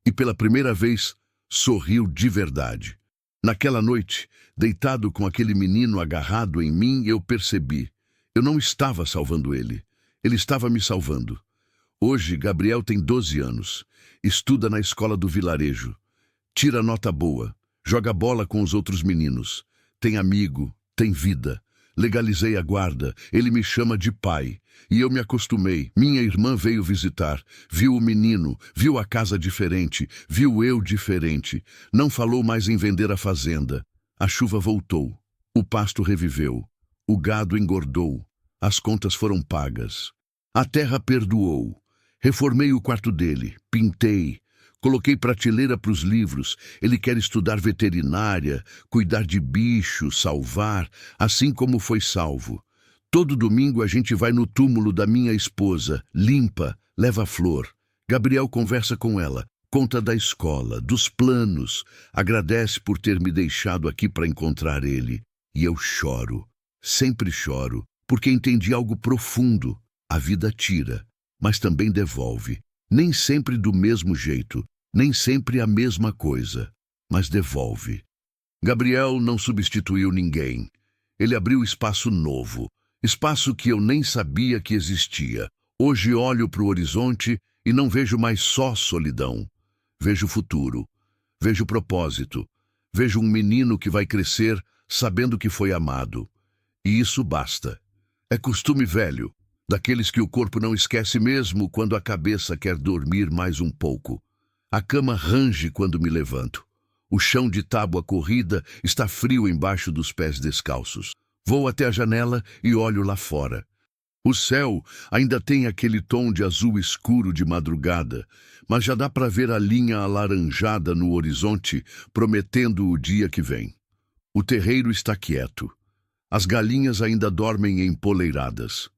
e pela primeira vez sorriu de verdade. Naquela noite, deitado com aquele menino agarrado em mim, eu percebi. Eu não estava salvando ele. Ele estava me salvando. Hoje, Gabriel tem 12 anos. Estuda na escola do vilarejo. Tira nota boa. Joga bola com os outros meninos. Tem amigo, tem vida. Legalizei a guarda. Ele me chama de pai. E eu me acostumei. Minha irmã veio visitar. Viu o menino, viu a casa diferente, viu eu diferente. Não falou mais em vender a fazenda. A chuva voltou. O pasto reviveu. O gado engordou. As contas foram pagas. A terra perdoou. Reformei o quarto dele. Pintei. Coloquei prateleira para os livros. Ele quer estudar veterinária, cuidar de bichos, salvar, assim como foi salvo. Todo domingo a gente vai no túmulo da minha esposa, limpa, leva flor. Gabriel conversa com ela, conta da escola, dos planos, agradece por ter me deixado aqui para encontrar ele. E eu choro, sempre choro, porque entendi algo profundo. A vida tira, mas também devolve. Nem sempre do mesmo jeito, nem sempre a mesma coisa, mas devolve. Gabriel não substituiu ninguém. Ele abriu espaço novo, espaço que eu nem sabia que existia. Hoje olho para o horizonte e não vejo mais só solidão. Vejo futuro, vejo propósito, vejo um menino que vai crescer sabendo que foi amado. E isso basta. É costume velho. Daqueles que o corpo não esquece mesmo quando a cabeça quer dormir mais um pouco. A cama range quando me levanto. O chão de tábua corrida está frio embaixo dos pés descalços. Vou até a janela e olho lá fora. O céu ainda tem aquele tom de azul escuro de madrugada, mas já dá para ver a linha alaranjada no horizonte, prometendo o dia que vem. O terreiro está quieto. As galinhas ainda dormem empoleiradas.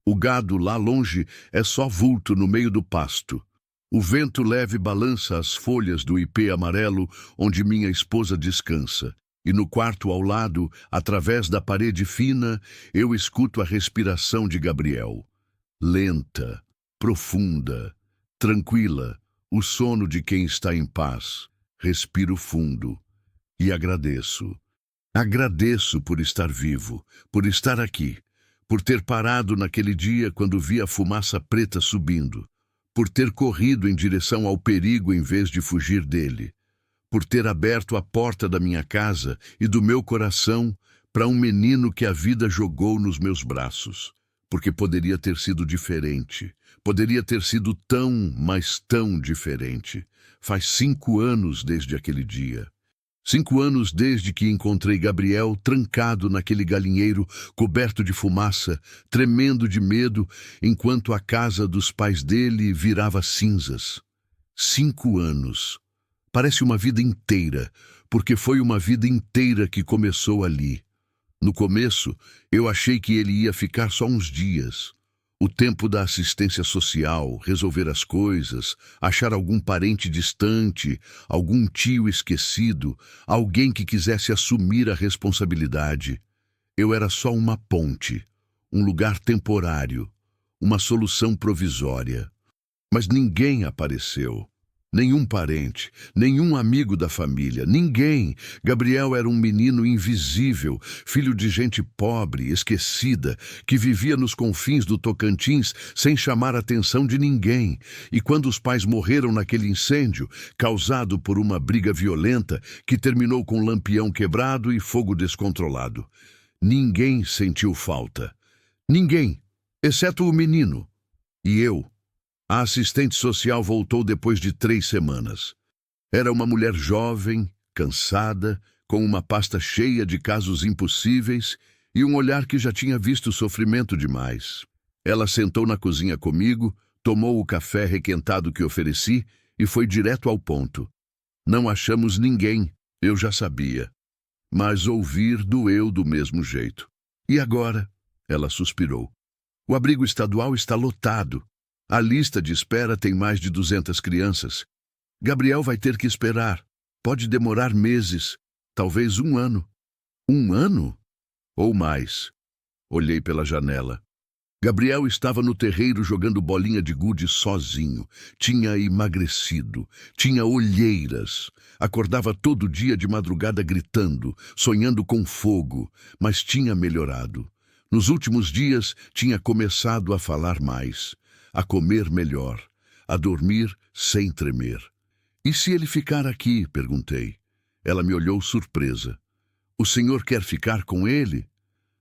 O gado lá longe é só vulto no meio do pasto. O vento leve balança as folhas do ipê amarelo onde minha esposa descansa. E no quarto ao lado, através da parede fina, eu escuto a respiração de Gabriel. Lenta, profunda, tranquila, o sono de quem está em paz. Respiro fundo e agradeço. Agradeço por estar vivo, por estar aqui, por ter parado naquele dia quando vi a fumaça preta subindo, por ter corrido em direção ao perigo em vez de fugir dele, por ter aberto a porta da minha casa e do meu coração para um menino que a vida jogou nos meus braços, porque poderia ter sido diferente, poderia ter sido tão, mas tão diferente. Faz 5 anos desde aquele dia. 5 anos desde que encontrei Gabriel trancado naquele galinheiro coberto de fumaça, tremendo de medo, enquanto a casa dos pais dele virava cinzas. 5 anos. Parece uma vida inteira, porque foi uma vida inteira que começou ali. No começo, eu achei que ele ia ficar só uns dias. O tempo da assistência social, resolver as coisas, achar algum parente distante, algum tio esquecido, alguém que quisesse assumir a responsabilidade. Eu era só uma ponte, um lugar temporário, uma solução provisória. Mas ninguém apareceu. Nenhum parente, nenhum amigo da família, ninguém. Gabriel era um menino invisível, filho de gente pobre, esquecida, que vivia nos confins do Tocantins sem chamar a atenção de ninguém. E quando os pais morreram naquele incêndio, causado por uma briga violenta que terminou com lampião quebrado e fogo descontrolado, ninguém sentiu falta. Ninguém, exceto o menino. E eu. A assistente social voltou depois de 3 semanas. Era uma mulher jovem, cansada, com uma pasta cheia de casos impossíveis e um olhar que já tinha visto sofrimento demais. Ela sentou na cozinha comigo, tomou o café requentado que ofereci e foi direto ao ponto. Não achamos ninguém, eu já sabia. Mas ouvir doeu do mesmo jeito. E agora? Ela suspirou. O abrigo estadual está lotado. A lista de espera tem mais de 200 crianças. Gabriel vai ter que esperar. Pode demorar meses, talvez 1 ano. 1 ano? Ou mais. Olhei pela janela. Gabriel estava no terreiro jogando bolinha de gude sozinho. Tinha emagrecido, tinha olheiras. Acordava todo dia de madrugada gritando, sonhando com fogo, mas tinha melhorado. Nos últimos dias tinha começado a falar mais, a comer melhor, a dormir sem tremer. E se ele ficar aqui? Perguntei. Ela me olhou surpresa. O senhor quer ficar com ele?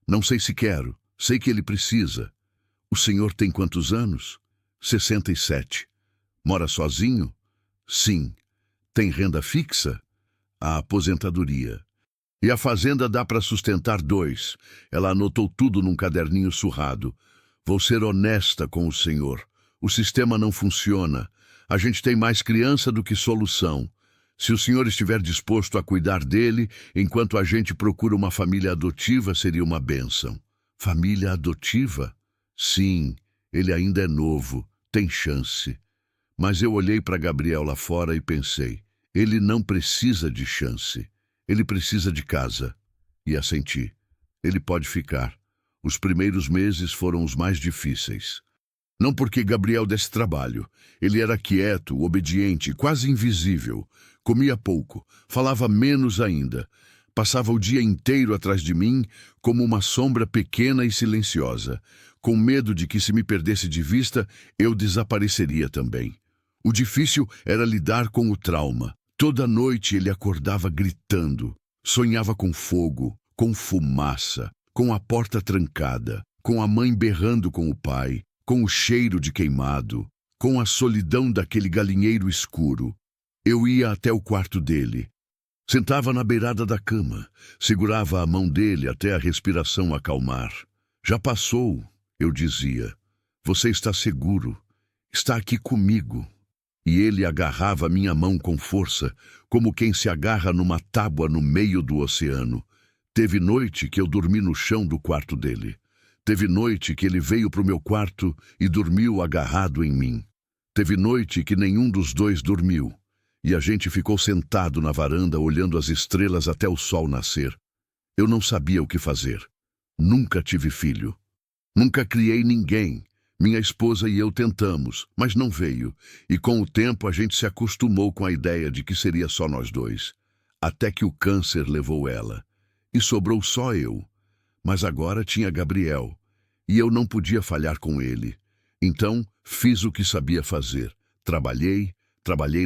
Não sei se quero, sei que ele precisa. O senhor tem quantos anos? 67. Mora sozinho? Sim. Tem renda fixa? A aposentadoria. E a fazenda dá para sustentar 2. Ela anotou tudo num caderninho surrado. Vou ser honesta com o senhor. O sistema não funciona. A gente tem mais criança do que solução. Se o senhor estiver disposto a cuidar dele, enquanto a gente procura uma família adotiva, seria uma bênção. Família adotiva? Sim, ele ainda é novo, tem chance. Mas eu olhei para Gabriel lá fora e pensei, ele não precisa de chance. Ele precisa de casa. E assenti. Ele pode ficar. Os primeiros meses foram os mais difíceis. Não porque Gabriel desse trabalho. Ele era quieto, obediente, quase invisível. Comia pouco, falava menos ainda. Passava o dia inteiro atrás de mim como uma sombra pequena e silenciosa, com medo de que se me perdesse de vista, eu desapareceria também. O difícil era lidar com o trauma. Toda noite ele acordava gritando. Sonhava com fogo, com fumaça, com a porta trancada, com a mãe berrando com o pai, com o cheiro de queimado, com a solidão daquele galinheiro escuro. Eu ia até o quarto dele. Sentava na beirada da cama, segurava a mão dele até a respiração acalmar. Já passou, eu dizia. Você está seguro. Está aqui comigo. E ele agarrava minha mão com força, como quem se agarra numa tábua no meio do oceano. Teve noite que eu dormi no chão do quarto dele. Teve noite que ele veio para o meu quarto e dormiu agarrado em mim. Teve noite que nenhum dos dois dormiu. E a gente ficou sentado na varanda olhando as estrelas até o sol nascer. Eu não sabia o que fazer. Nunca tive filho. Nunca criei ninguém. Minha esposa e eu tentamos, mas não veio, e com o tempo a gente se acostumou com a ideia de que seria só nós dois, até que o câncer levou ela, e sobrou só eu. Mas agora tinha Gabriel, e eu não podia falhar com ele. Então, fiz o que sabia fazer. Trabalhei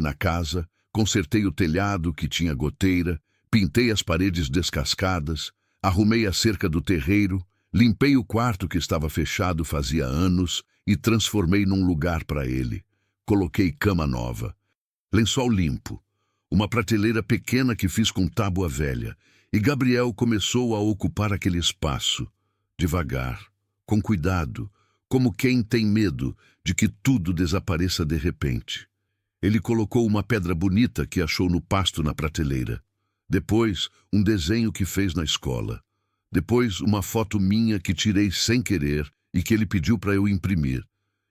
na casa, consertei o telhado que tinha goteira, pintei as paredes descascadas, arrumei a cerca do terreiro, limpei o quarto que estava fechado fazia anos e transformei num lugar para ele. Coloquei cama nova, lençol limpo, uma prateleira pequena que fiz com tábua velha, e Gabriel começou a ocupar aquele espaço, devagar, com cuidado, como quem tem medo de que tudo desapareça de repente. Ele colocou uma pedra bonita que achou no pasto na prateleira. Depois, um desenho que fez na escola. Depois, uma foto minha que tirei sem querer e que ele pediu para eu imprimir.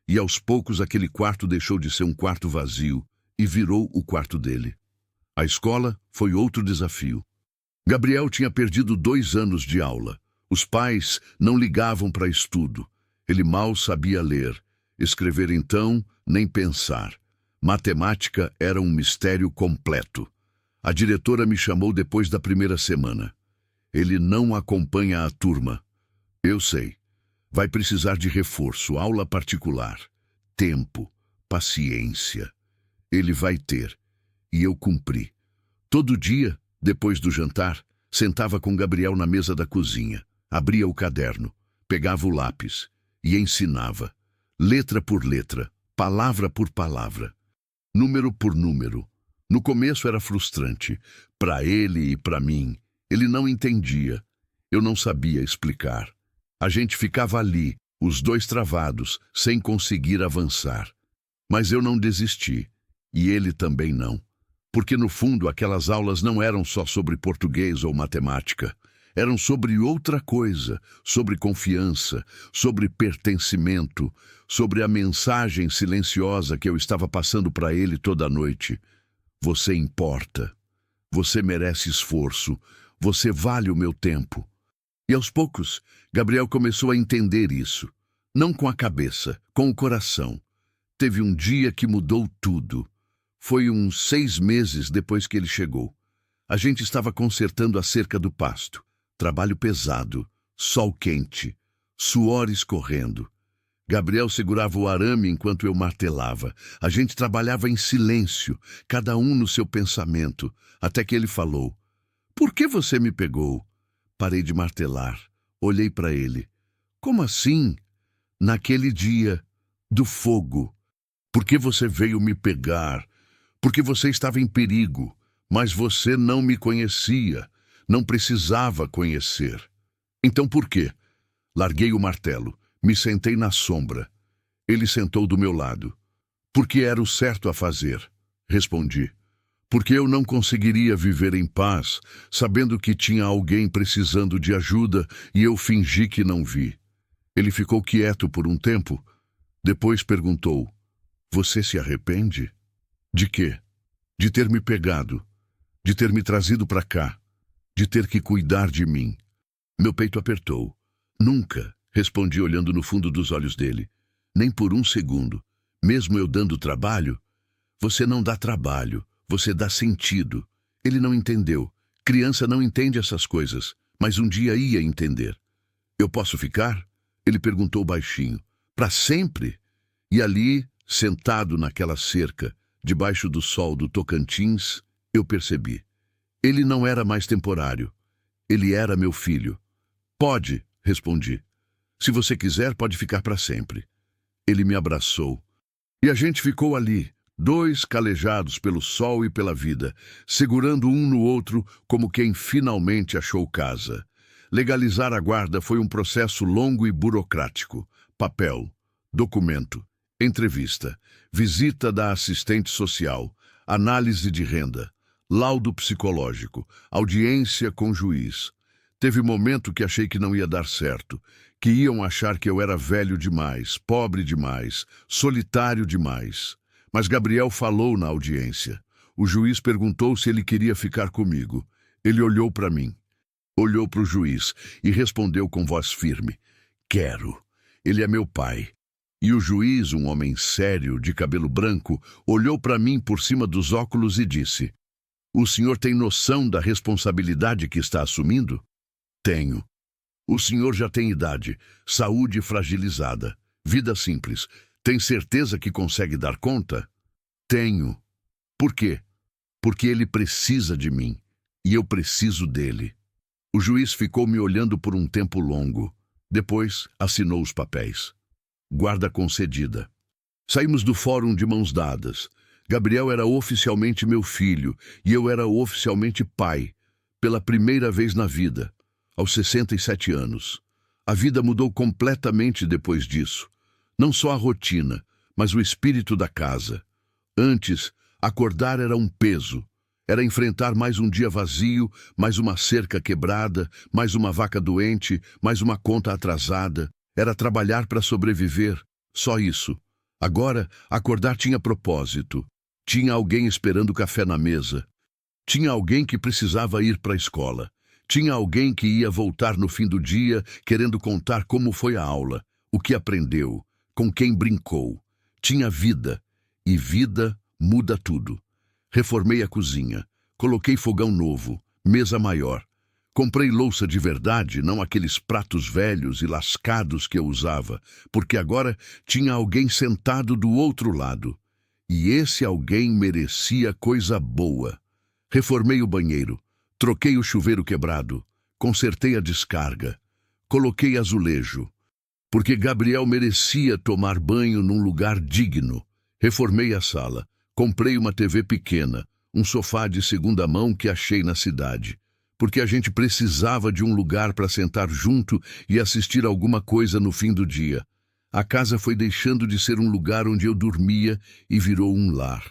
E aos poucos aquele quarto deixou de ser um quarto vazio e virou o quarto dele. A escola foi outro desafio. Gabriel tinha perdido 2 anos de aula. Os pais não ligavam para estudo. Ele mal sabia ler. Escrever então, nem pensar. Matemática era um mistério completo. A diretora me chamou depois da primeira semana. Ele não acompanha a turma. Eu sei. Vai precisar de reforço, aula particular. Tempo, paciência. Ele vai ter. E eu cumpri. Todo dia, depois do jantar, sentava com Gabriel na mesa da cozinha. Abria o caderno, pegava o lápis e ensinava. Letra por letra, palavra por palavra. Número por número. No começo era frustrante. Para ele e para mim. Ele não entendia. Eu não sabia explicar. A gente ficava ali, os dois travados, sem conseguir avançar. Mas eu não desisti. E ele também não. Porque no fundo aquelas aulas não eram só sobre português ou matemática. Eram sobre outra coisa, sobre confiança, sobre pertencimento, sobre a mensagem silenciosa que eu estava passando para ele toda noite. Você importa. Você merece esforço. Você vale o meu tempo. E aos poucos, Gabriel começou a entender isso. Não com a cabeça, com o coração. Teve um dia que mudou tudo. Foi uns 6 meses depois que ele chegou. A gente estava consertando a cerca do pasto. Trabalho pesado, sol quente, suor escorrendo. Gabriel segurava o arame enquanto eu martelava. A gente trabalhava em silêncio, cada um no seu pensamento, até que ele falou: "Por que você me pegou?" Parei de martelar. Olhei para ele. "Como assim?" "Naquele dia, do fogo. Por que você veio me pegar? Porque você estava em perigo, mas você não me conhecia. Não precisava conhecer. Então por quê?" Larguei o martelo. Me sentei na sombra. Ele sentou do meu lado. "Porque era o certo a fazer", respondi. "Porque eu não conseguiria viver em paz, sabendo que tinha alguém precisando de ajuda e eu fingi que não vi." Ele ficou quieto por um tempo. Depois perguntou: "Você se arrepende?" "De quê?" "De ter me pegado, de ter me trazido para cá, de ter que cuidar de mim." Meu peito apertou. "Nunca", respondi olhando no fundo dos olhos dele. "Nem por um segundo. Mesmo eu dando trabalho?" "Você não dá trabalho, você dá sentido." Ele não entendeu. Criança não entende essas coisas, mas um dia ia entender. "Eu posso ficar?" Ele perguntou baixinho. "Para sempre?" E ali, sentado naquela cerca, debaixo do sol do Tocantins, eu percebi. Ele não era mais temporário. Ele era meu filho. "Pode", respondi. "Se você quiser, pode ficar para sempre." Ele me abraçou. E a gente ficou ali, 2 calejados pelo sol e pela vida, segurando um no outro como quem finalmente achou casa. Legalizar a guarda foi um processo longo e burocrático. Papel, documento, entrevista, visita da assistente social, análise de renda, laudo psicológico, audiência com juiz. Teve momento que achei que não ia dar certo, que iam achar que eu era velho demais, pobre demais, solitário demais. Mas Gabriel falou na audiência. O juiz perguntou se ele queria ficar comigo. Ele olhou para mim, olhou para o juiz e respondeu com voz firme: "Quero. Ele é meu pai. E o juiz, um homem sério, de cabelo branco, olhou para mim por cima dos óculos e disse: "O senhor tem noção da responsabilidade que está assumindo?" "Tenho." "O senhor já tem idade, saúde fragilizada, vida simples. Tem certeza que consegue dar conta?" "Tenho." "Por quê?" "Porque ele precisa de mim, e eu preciso dele." O juiz ficou me olhando por um tempo longo. Depois, assinou os papéis. Guarda concedida. Saímos do fórum de mãos dadas. Gabriel era oficialmente meu filho, e eu era oficialmente pai, pela primeira vez na vida, aos 67 anos. A vida mudou completamente depois disso. Não só a rotina, mas o espírito da casa. Antes, acordar era um peso. Era enfrentar mais um dia vazio, mais uma cerca quebrada, mais uma vaca doente, mais uma conta atrasada. Era trabalhar para sobreviver, só isso. Agora, acordar tinha propósito. Tinha alguém esperando café na mesa. Tinha alguém que precisava ir para a escola. Tinha alguém que ia voltar no fim do dia querendo contar como foi a aula, o que aprendeu, com quem brincou. Tinha vida, e vida muda tudo. Reformei a cozinha, coloquei fogão novo, mesa maior. Comprei louça de verdade, não aqueles pratos velhos e lascados que eu usava, porque agora tinha alguém sentado do outro lado. E esse alguém merecia coisa boa. Reformei o banheiro, troquei o chuveiro quebrado, consertei a descarga, coloquei azulejo, porque Gabriel merecia tomar banho num lugar digno. Reformei a sala, comprei uma TV pequena, um sofá de segunda mão que achei na cidade, porque a gente precisava de um lugar para sentar junto e assistir alguma coisa no fim do dia. A casa foi deixando de ser um lugar onde eu dormia e virou um lar.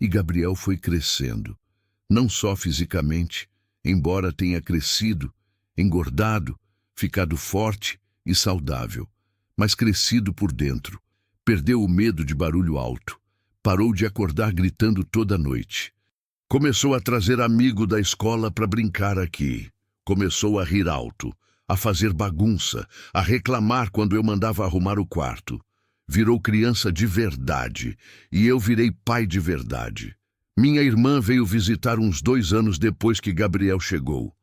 E Gabriel foi crescendo. Não só fisicamente, embora tenha crescido, engordado, ficado forte e saudável, mas crescido por dentro. Perdeu o medo de barulho alto. Parou de acordar gritando toda noite. Começou a trazer amigo da escola para brincar aqui. Começou a rir alto, a fazer bagunça, a reclamar quando eu mandava arrumar o quarto. Virou criança de verdade, e eu virei pai de verdade. Minha irmã veio visitar uns 2 anos depois que Gabriel chegou.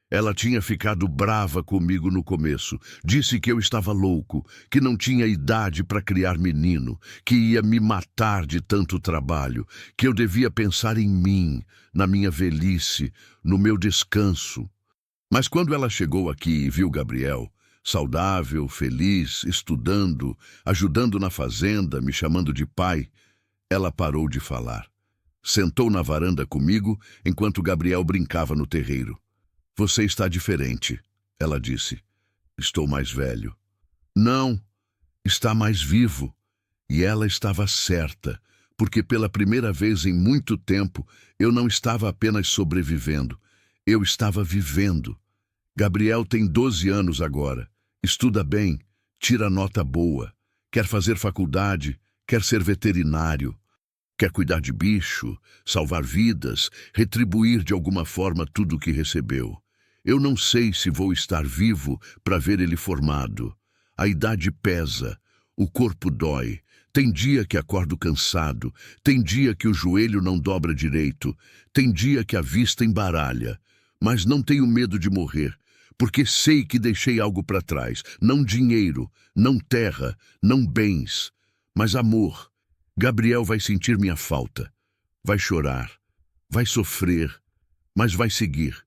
Ela tinha ficado brava comigo no começo. Disse que eu estava louco, que não tinha idade para criar menino, que ia me matar de tanto trabalho, que eu devia pensar em mim, na minha velhice, no meu descanso. Mas quando ela chegou aqui e viu Gabriel, saudável, feliz, estudando, ajudando na fazenda, me chamando de pai, ela parou de falar. Sentou na varanda comigo enquanto Gabriel brincava no terreiro. "Você está diferente", ela disse. "Estou mais velho." "Não, está mais vivo." E ela estava certa, porque pela primeira vez em muito tempo eu não estava apenas sobrevivendo, eu estava vivendo. Gabriel tem 12 anos agora, estuda bem, tira nota boa, quer fazer faculdade, quer ser veterinário. Quer cuidar de bicho, salvar vidas, retribuir de alguma forma tudo o que recebeu. Eu não sei se vou estar vivo para ver ele formado. A idade pesa, o corpo dói. Tem dia que acordo cansado, tem dia que o joelho não dobra direito, tem dia que a vista embaralha. Mas não tenho medo de morrer, porque sei que deixei algo para trás. Não dinheiro, não terra, não bens, mas amor. Gabriel vai sentir minha falta, vai chorar, vai sofrer, mas vai seguir.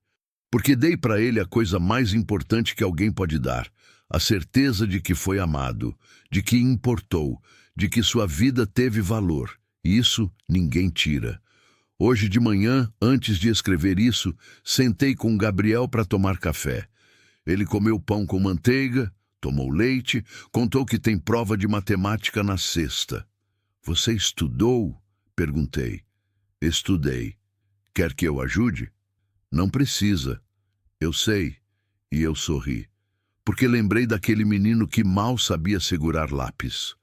Porque dei para ele a coisa mais importante que alguém pode dar, a certeza de que foi amado, de que importou, de que sua vida teve valor. E isso ninguém tira. Hoje de manhã, antes de escrever isso, sentei com Gabriel para tomar café. Ele comeu pão com manteiga, tomou leite, contou que tem prova de matemática na sexta. "Você estudou?" perguntei. "Estudei. Quer que eu ajude?" "Não precisa." "Eu sei." E eu sorri. Porque lembrei daquele menino que mal sabia segurar lápis.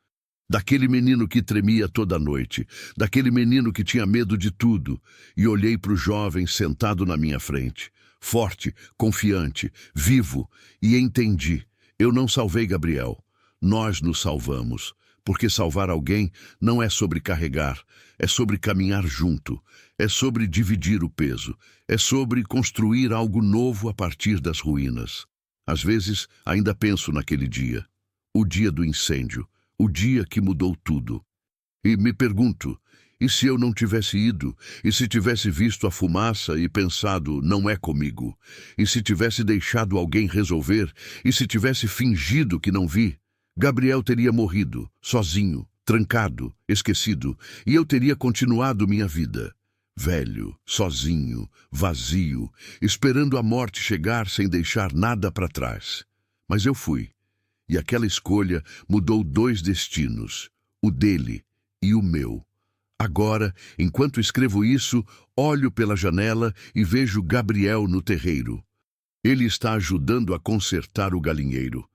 Daquele menino que tremia toda noite. Daquele menino que tinha medo de tudo. E olhei para o jovem sentado na minha frente. Forte, confiante, vivo. E entendi. Eu não salvei Gabriel. Nós nos salvamos. Porque salvar alguém não é sobre carregar, é sobre caminhar junto, é sobre dividir o peso, é sobre construir algo novo a partir das ruínas. Às vezes, ainda penso naquele dia, o dia do incêndio, o dia que mudou tudo. E me pergunto, e se eu não tivesse ido? E se tivesse visto a fumaça e pensado, não é comigo? E se tivesse deixado alguém resolver? E se tivesse fingido que não vi? Gabriel teria morrido, sozinho, trancado, esquecido, e eu teria continuado minha vida. Velho, sozinho, vazio, esperando a morte chegar sem deixar nada para trás. Mas eu fui, e aquela escolha mudou dois destinos, o dele e o meu. Agora, enquanto escrevo isso, olho pela janela e vejo Gabriel no terreiro. Ele está ajudando a consertar o galinheiro,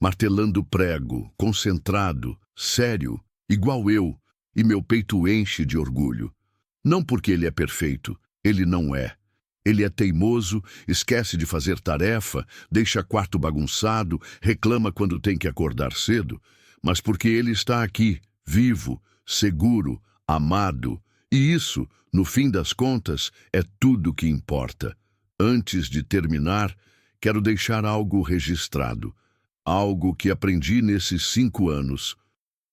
martelando prego, concentrado, sério, igual eu, e meu peito enche de orgulho. Não porque ele é perfeito, ele não é. Ele é teimoso, esquece de fazer tarefa, deixa quarto bagunçado, reclama quando tem que acordar cedo, mas porque ele está aqui, vivo, seguro, amado, e isso, no fim das contas, é tudo que importa. Antes de terminar, quero deixar algo registrado, algo que aprendi nesses 5 anos,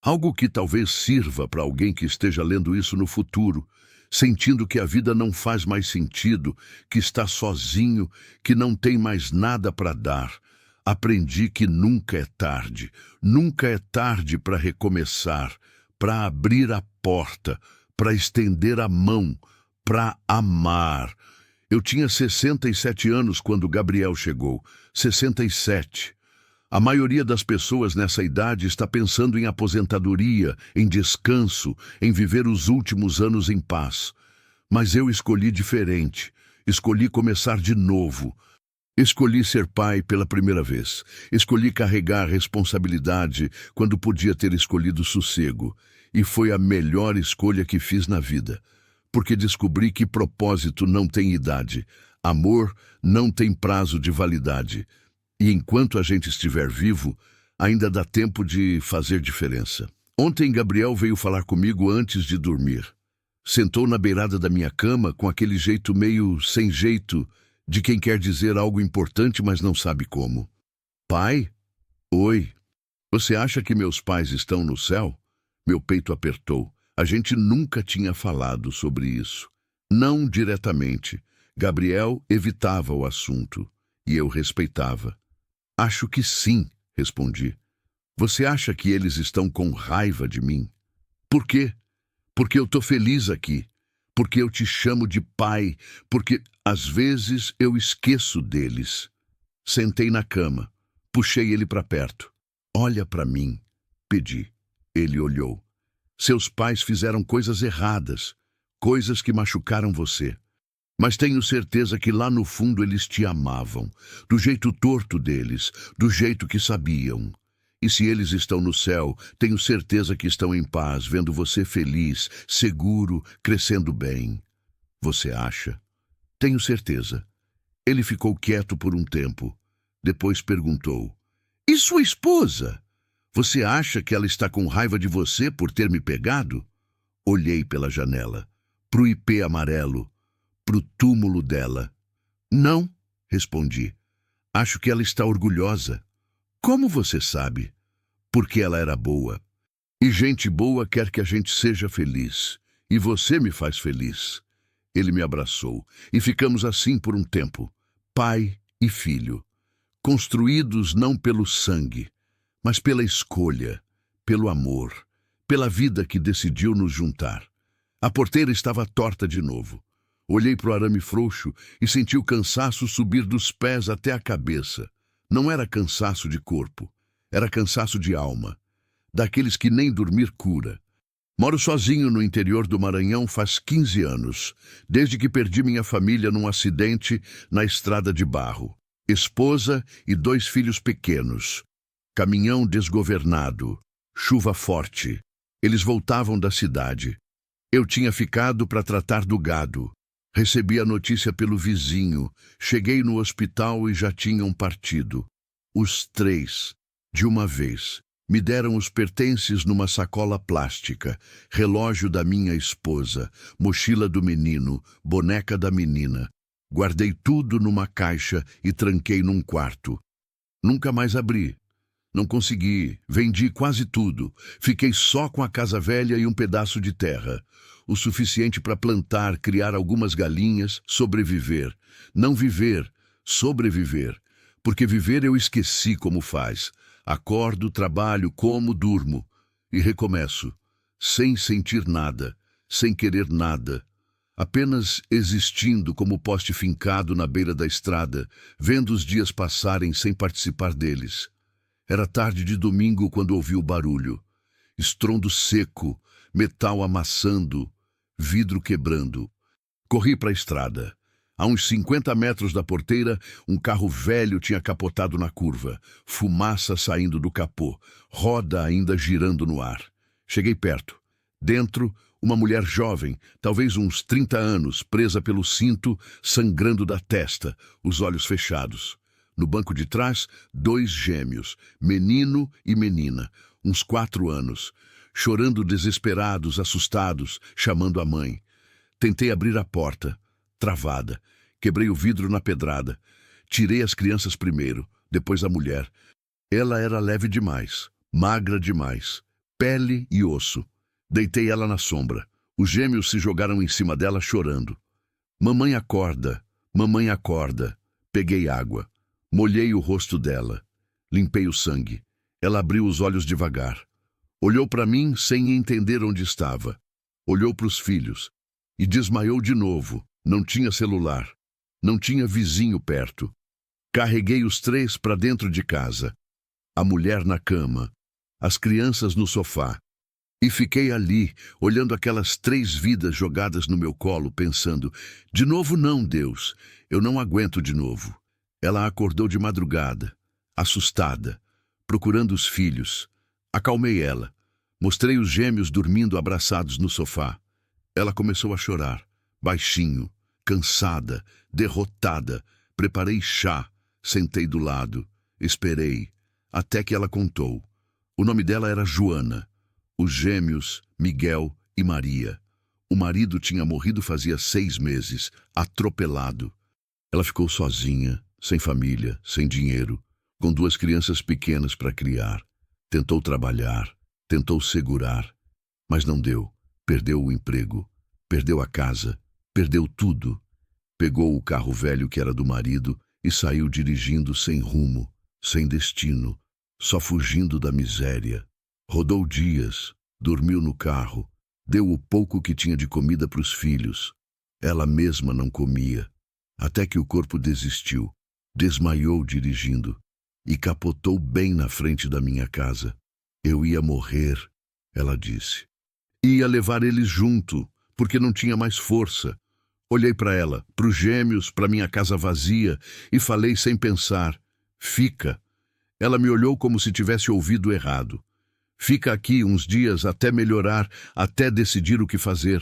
algo que talvez sirva para alguém que esteja lendo isso no futuro, sentindo que a vida não faz mais sentido, que está sozinho, que não tem mais nada para dar. Aprendi que nunca é tarde para recomeçar, para abrir a porta, para estender a mão, para amar. Eu tinha 67 anos quando Gabriel chegou, 67. A maioria das pessoas nessa idade está pensando em aposentadoria, em descanso, em viver os últimos anos em paz. Mas eu escolhi diferente, escolhi começar de novo. Escolhi ser pai pela primeira vez. Escolhi carregar responsabilidade quando podia ter escolhido sossego. E foi a melhor escolha que fiz na vida. Porque descobri que propósito não tem idade. Amor não tem prazo de validade. E enquanto a gente estiver vivo, ainda dá tempo de fazer diferença. Ontem Gabriel veio falar comigo antes de dormir. Sentou na beirada da minha cama com aquele jeito meio sem jeito, de quem quer dizer algo importante, mas não sabe como. Pai? Oi. Você acha que meus pais estão no céu? Meu peito apertou. A gente nunca tinha falado sobre isso. Não diretamente. Gabriel evitava o assunto. E eu respeitava. Acho que sim, respondi. Você acha que eles estão com raiva de mim? Por quê? Porque eu tô feliz aqui. Porque eu te chamo de pai. Porque, às vezes, eu esqueço deles. Sentei na cama. Puxei ele para perto. Olha para mim, pedi. Ele olhou. Seus pais fizeram coisas erradas, coisas que machucaram você. Mas tenho certeza que lá no fundo eles te amavam, do jeito torto deles, do jeito que sabiam. E se eles estão no céu, tenho certeza que estão em paz, vendo você feliz, seguro, crescendo bem. Você acha? Tenho certeza. Ele ficou quieto por um tempo. Depois perguntou: E sua esposa? Você acha que ela está com raiva de você por ter me pegado? Olhei pela janela, pro ipê amarelo, pro túmulo dela. Não, respondi. Acho que ela está orgulhosa. Como você sabe? Porque ela era boa. E gente boa quer que a gente seja feliz. E você me faz feliz. Ele me abraçou e ficamos assim por um tempo, pai e filho, construídos não pelo sangue, mas pela escolha, pelo amor, pela vida que decidiu nos juntar. A porteira estava torta de novo. Olhei para o arame frouxo e senti o cansaço subir dos pés até a cabeça. Não era cansaço de corpo, era cansaço de alma, daqueles que nem dormir cura. Moro sozinho no interior do Maranhão faz 15 anos, desde que perdi minha família num acidente na estrada de barro. Esposa e 2 filhos pequenos. Caminhão desgovernado, chuva forte. Eles voltavam da cidade. Eu tinha ficado para tratar do gado. Recebi a notícia pelo vizinho. Cheguei no hospital e já tinham partido. Os 3, de uma vez. Me deram os pertences numa sacola plástica, relógio da minha esposa, mochila do menino, boneca da menina. Guardei tudo numa caixa e tranquei num quarto. Nunca mais abri. Não consegui, vendi quase tudo. Fiquei só com a casa velha e um pedaço de terra. O suficiente para plantar, criar algumas galinhas, sobreviver. Não viver, sobreviver. Porque viver eu esqueci como faz. Acordo, trabalho, como, durmo. E recomeço. Sem sentir nada, sem querer nada. Apenas existindo como poste fincado na beira da estrada, vendo os dias passarem sem participar deles. Era tarde de domingo quando ouvi o barulho. Estrondo seco, metal amassando, vidro quebrando. Corri para a estrada. A uns 50 metros da porteira, um carro velho tinha capotado na curva. Fumaça saindo do capô, roda ainda girando no ar. Cheguei perto. Dentro, uma mulher jovem, talvez uns 30 anos, presa pelo cinto, sangrando da testa, os olhos fechados. No banco de trás, 2 gêmeos, menino e menina, uns 4 anos, chorando desesperados, assustados, chamando a mãe. Tentei abrir a porta, travada. Quebrei o vidro na pedrada. Tirei as crianças primeiro, depois a mulher. Ela era leve demais, magra demais, pele e osso. Deitei ela na sombra. Os gêmeos se jogaram em cima dela chorando. Mamãe acorda, mamãe acorda. Peguei água. Molhei o rosto dela. Limpei o sangue. Ela abriu os olhos devagar. Olhou para mim sem entender onde estava. Olhou para os filhos. E desmaiou de novo. Não tinha celular. Não tinha vizinho perto. Carreguei os 3 para dentro de casa. A mulher na cama. As crianças no sofá. E fiquei ali, olhando aquelas 3 vidas jogadas no meu colo, pensando: de novo não, Deus. Eu não aguento de novo. Ela acordou de madrugada, assustada, procurando os filhos. Acalmei ela. Mostrei os gêmeos dormindo abraçados no sofá. Ela começou a chorar, baixinho, cansada, derrotada. Preparei chá, sentei do lado, esperei, até que ela contou. O nome dela era Joana. Os gêmeos, Miguel e Maria. O marido tinha morrido fazia 6 meses, atropelado. Ela ficou sozinha, sem família, sem dinheiro, com 2 crianças pequenas para criar. Tentou trabalhar, tentou segurar, mas não deu. Perdeu o emprego, perdeu a casa, perdeu tudo. Pegou o carro velho que era do marido e saiu dirigindo sem rumo, sem destino, só fugindo da miséria. Rodou dias, dormiu no carro, deu o pouco que tinha de comida para os filhos. Ela mesma não comia, até que o corpo desistiu, desmaiou dirigindo e capotou bem na frente da minha casa. Eu ia morrer, ela disse. Ia levar eles junto, porque não tinha mais força. Olhei para ela, para os gêmeos, para minha casa vazia e falei sem pensar: fica. Ela me olhou como se tivesse ouvido errado. Fica aqui uns dias até melhorar, até decidir o que fazer.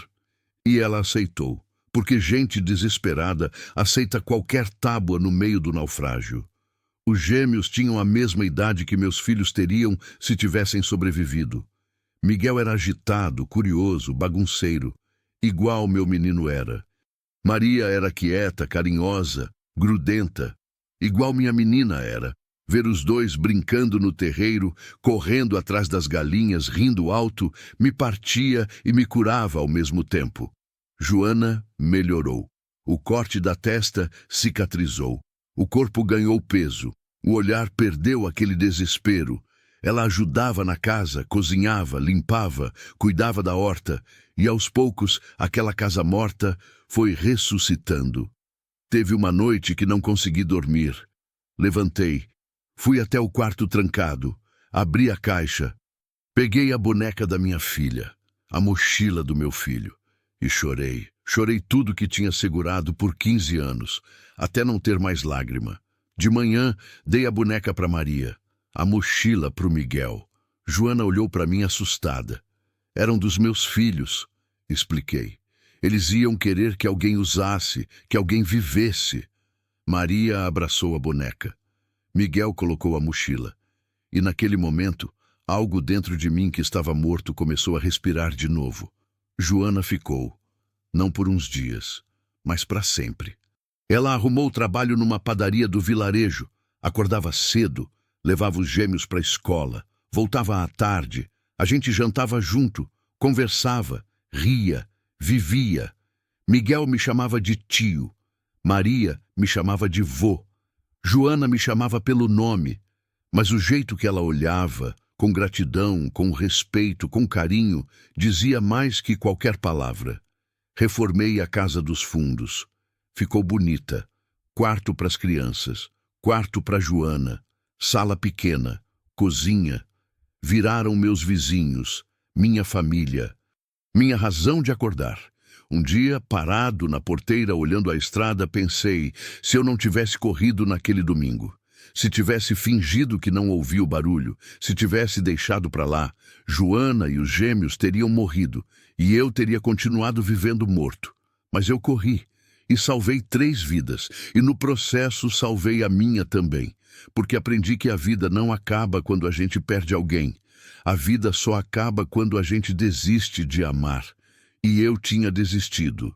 E ela aceitou, porque gente desesperada aceita qualquer tábua no meio do naufrágio. Os gêmeos tinham a mesma idade que meus filhos teriam se tivessem sobrevivido. Miguel era agitado, curioso, bagunceiro, igual meu menino era. Maria era quieta, carinhosa, grudenta, igual minha menina era. Ver os 2 brincando no terreiro, correndo atrás das galinhas, rindo alto, me partia e me curava ao mesmo tempo. Joana melhorou. O corte da testa cicatrizou. O corpo ganhou peso. O olhar perdeu aquele desespero. Ela ajudava na casa, cozinhava, limpava, cuidava da horta, e aos poucos aquela casa morta foi ressuscitando. Teve uma noite que não consegui dormir. Levantei. Fui até o quarto trancado, abri a caixa, peguei a boneca da minha filha, a mochila do meu filho, e chorei. Chorei tudo que tinha segurado por 15 anos, até não ter mais lágrima. De manhã, dei a boneca para Maria, a mochila para o Miguel. Joana olhou para mim assustada. Eram dos meus filhos, expliquei. Eles iam querer que alguém usasse, que alguém vivesse. Maria abraçou a boneca. Miguel colocou a mochila. E naquele momento, Algo dentro de mim que estava morto começou a respirar de novo. Joana ficou, não por uns dias, mas para sempre. Ela arrumou trabalho numa padaria do vilarejo, acordava cedo, levava os gêmeos para a escola, voltava à tarde, a gente jantava junto, conversava, ria, vivia. Miguel me chamava de tio, Maria me chamava de vô, Joana me chamava pelo nome, mas o jeito que ela olhava, com gratidão, com respeito, com carinho, dizia mais que qualquer palavra. Reformei a casa dos fundos. Ficou bonita. Quarto para as crianças, quarto para Joana, sala pequena, cozinha. Viraram meus vizinhos, minha família, minha razão de acordar. Um dia, parado na porteira olhando a estrada, pensei, se eu não tivesse corrido naquele domingo, se tivesse fingido que não ouvi o barulho, se tivesse deixado para lá, Joana e os gêmeos teriam morrido e eu teria continuado vivendo morto. Mas eu corri e salvei 3 vidas, e no processo salvei a minha também, porque aprendi que a vida não acaba quando a gente perde alguém. A vida só acaba quando a gente desiste de amar. E eu tinha desistido.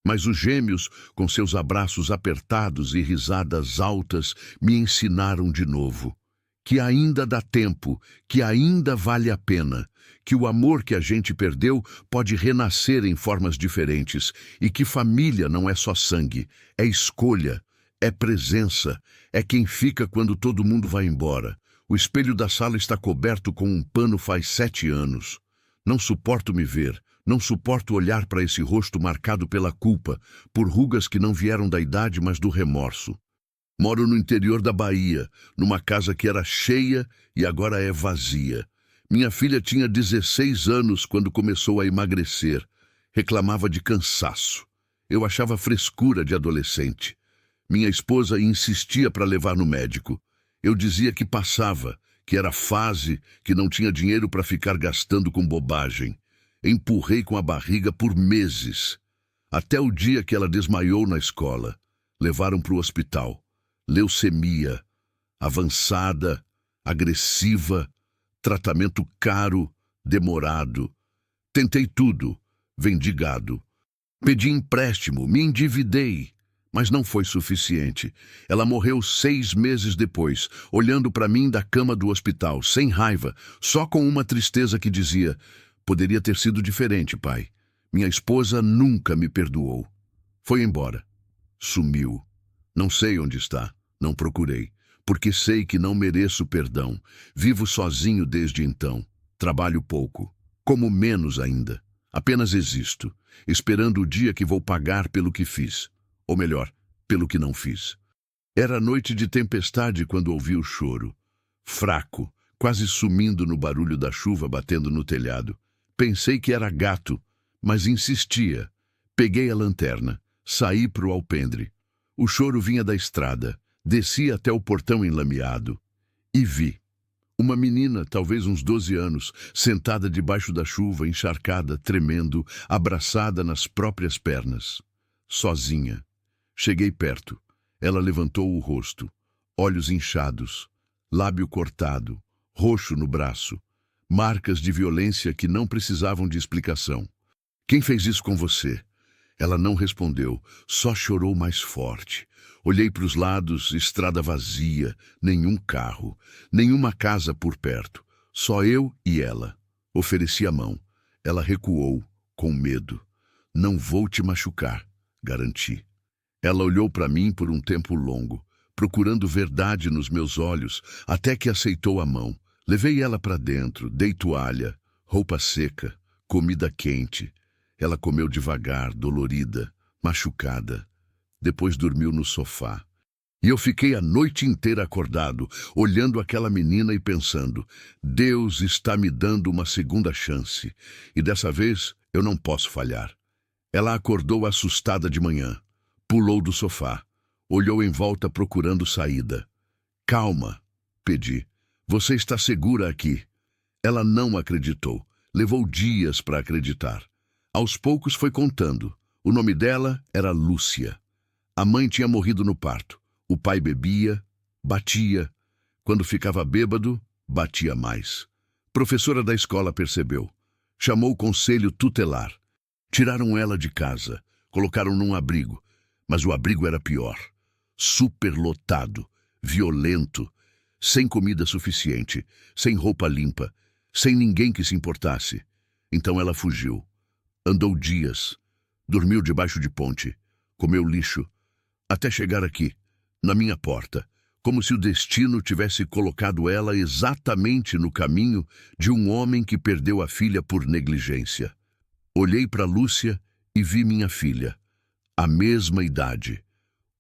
Mas os gêmeos, com seus abraços apertados e risadas altas, me ensinaram de novo que ainda dá tempo, que ainda vale a pena, que o amor que a gente perdeu pode renascer em formas diferentes e que família não é só sangue, é escolha, é presença, é quem fica quando todo mundo vai embora. O espelho da sala está coberto com um pano faz 7 anos. Não suporto me ver. Não suporto olhar para esse rosto marcado pela culpa, por rugas que não vieram da idade, mas do remorso. Moro no interior da Bahia, numa casa que era cheia e agora é vazia. Minha filha tinha 16 anos quando começou a emagrecer. Reclamava de cansaço. Eu achava frescura de adolescente. Minha esposa insistia para levar no médico. Eu dizia que passava, que era fase, que não tinha dinheiro para ficar gastando com bobagem. Empurrei com a barriga por meses, até o dia que ela desmaiou na escola. Levaram para o hospital. Leucemia, avançada, agressiva, tratamento caro, demorado. Tentei tudo, vendi gado. Pedi empréstimo, me endividei, mas não foi suficiente. Ela morreu 6 meses depois, olhando para mim da cama do hospital, sem raiva, só com uma tristeza que dizia: poderia ter sido diferente, pai. Minha esposa nunca me perdoou. Foi embora. Sumiu. Não sei onde está. Não procurei. Porque sei que não mereço perdão. Vivo sozinho desde então. Trabalho pouco. Como menos ainda. Apenas existo, esperando o dia que vou pagar pelo que fiz. Ou melhor, pelo que não fiz. Era noite de tempestade quando ouvi o choro. Fraco, quase sumindo no barulho da chuva batendo no telhado. Pensei que era gato, mas insistia. Peguei a lanterna, saí para o alpendre. O choro vinha da estrada, desci até o portão enlameado. E vi uma menina, talvez uns 12 anos, sentada debaixo da chuva, encharcada, tremendo, abraçada nas próprias pernas. Sozinha. Cheguei perto. Ela levantou o rosto, olhos inchados, lábio cortado, roxo no braço. Marcas de violência que não precisavam de explicação. Quem fez isso com você? Ela não respondeu, só chorou mais forte. Olhei para os lados, estrada vazia, nenhum carro, nenhuma casa por perto. Só eu e ela. Ofereci a mão. Ela recuou, com medo. Não vou te machucar, garanti. Ela olhou para mim por um tempo longo, procurando verdade nos meus olhos, até que aceitou a mão. Levei ela para dentro, dei toalha, roupa seca, comida quente. Ela comeu devagar, dolorida, machucada. Depois dormiu no sofá. E eu fiquei a noite inteira acordado, olhando aquela menina e pensando: Deus está me dando uma segunda chance, e dessa vez eu não posso falhar. Ela acordou assustada de manhã, pulou do sofá, olhou em volta procurando saída. Calma, pedi. Você está segura aqui? Ela não acreditou. Levou dias para acreditar. Aos poucos foi contando. O nome dela era Lúcia. A mãe tinha morrido no parto. O pai bebia, batia. Quando ficava bêbado, batia mais. Professora da escola percebeu. Chamou o conselho tutelar. Tiraram ela de casa, colocaram num abrigo, mas o abrigo era pior. Superlotado, violento, sem comida suficiente, sem roupa limpa, sem ninguém que se importasse. Então ela fugiu. Andou dias, dormiu debaixo de ponte, comeu lixo, até chegar aqui, na minha porta, como se o destino tivesse colocado ela exatamente no caminho de um homem que perdeu a filha por negligência. Olhei para Lúcia e vi minha filha, a mesma idade,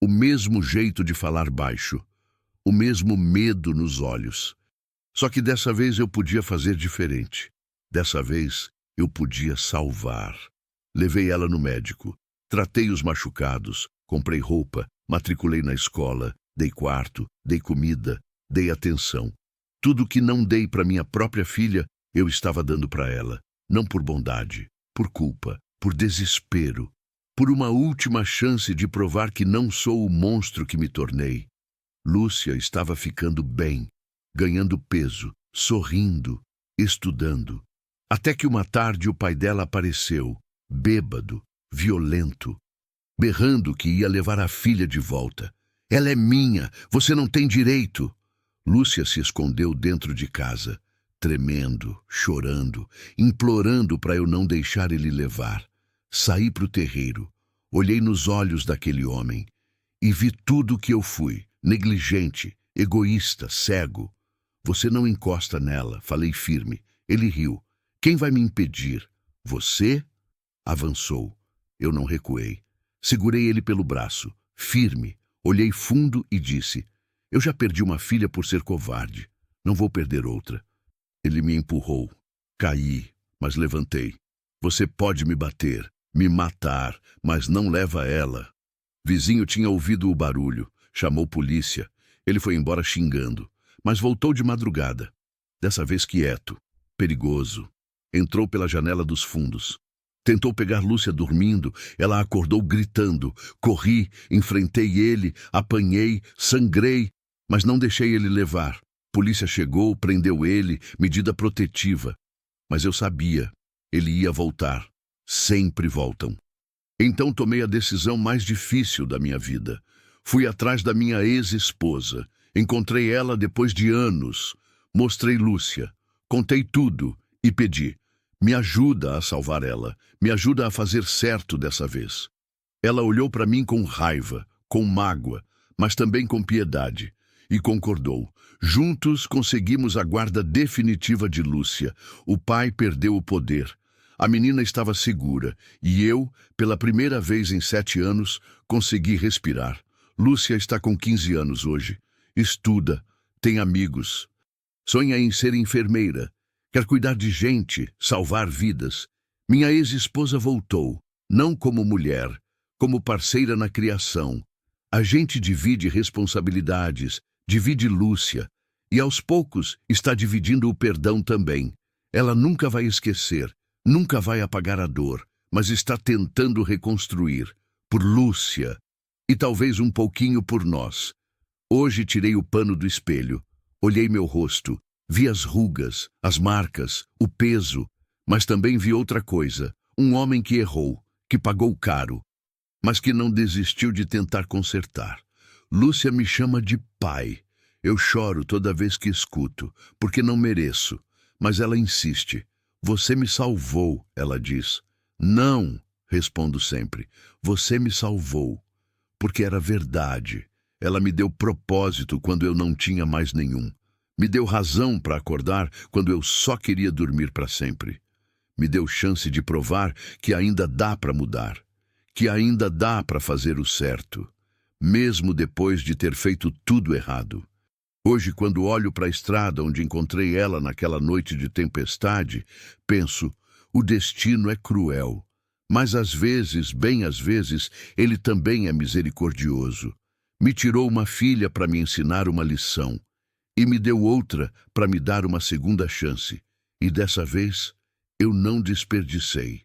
o mesmo jeito de falar baixo, o mesmo medo nos olhos. Só que dessa vez eu podia fazer diferente. Dessa vez eu podia salvar. Levei ela no médico, tratei os machucados, comprei roupa, matriculei na escola, dei quarto, dei comida, dei atenção. Tudo que não dei para minha própria filha, eu estava dando para ela. Não por bondade, por culpa, por desespero, por uma última chance de provar que não sou o monstro que me tornei. Lúcia estava ficando bem, ganhando peso, sorrindo, estudando. Até que uma tarde o pai dela apareceu, bêbado, violento, berrando que ia levar a filha de volta. Ela é minha, você não tem direito. Lúcia se escondeu dentro de casa, tremendo, chorando, implorando para eu não deixar ele levar. Saí para o terreiro, olhei nos olhos daquele homem e vi tudo o que eu fui, negligente, egoísta, cego. Você não encosta nela, falei firme. Ele riu. Quem vai me impedir? Você? Avançou. Eu não recuei. Segurei ele pelo braço, firme. Olhei fundo e disse: eu já perdi uma filha por ser covarde. Não vou perder outra. Ele me empurrou. Caí, mas levantei. Você pode me bater, me matar, mas não leva ela. Vizinho tinha ouvido o barulho. Chamou polícia. Ele foi embora xingando, mas voltou de madrugada. Dessa vez quieto, perigoso. Entrou pela janela dos fundos. Tentou pegar Lúcia dormindo, ela acordou gritando. Corri, enfrentei ele, apanhei, sangrei, mas não deixei ele levar. Polícia chegou, prendeu ele, medida protetiva. Mas eu sabia, ele ia voltar. Sempre voltam. Então tomei a decisão mais difícil da minha vida. Fui atrás da minha ex-esposa. Encontrei ela depois de anos. Mostrei Lúcia. Contei tudo e pedi: me ajuda a salvar ela. Me ajuda a fazer certo dessa vez. Ela olhou para mim com raiva, com mágoa, mas também com piedade. E concordou. Juntos conseguimos a guarda definitiva de Lúcia. O pai perdeu o poder. A menina estava segura. E eu, pela primeira vez em 7 anos, consegui respirar. Lúcia está com 15 anos hoje. Estuda, tem amigos. Sonha em ser enfermeira. Quer cuidar de gente, salvar vidas. Minha ex-esposa voltou, não como mulher, como parceira na criação. A gente divide responsabilidades, divide Lúcia, e aos poucos está dividindo o perdão também. Ela nunca vai esquecer, nunca vai apagar a dor, mas está tentando reconstruir, por Lúcia, e talvez um pouquinho por nós. Hoje tirei o pano do espelho, olhei meu rosto, vi as rugas, as marcas, o peso, mas também vi outra coisa, um homem que errou, que pagou caro, mas que não desistiu de tentar consertar. Lúcia me chama de pai. Eu choro toda vez que escuto, porque não mereço, mas ela insiste. Você me salvou, ela diz. Não, respondo sempre. Você me salvou, porque era verdade. Ela me deu propósito quando eu não tinha mais nenhum. Me deu razão para acordar quando eu só queria dormir para sempre. Me deu chance de provar que ainda dá para mudar, que ainda dá para fazer o certo, mesmo depois de ter feito tudo errado. Hoje, quando olho para a estrada onde encontrei ela naquela noite de tempestade, penso: o destino é cruel, mas às vezes, bem às vezes, ele também é misericordioso. Me tirou uma filha para me ensinar uma lição, e me deu outra para me dar uma segunda chance. E dessa vez, eu não desperdicei.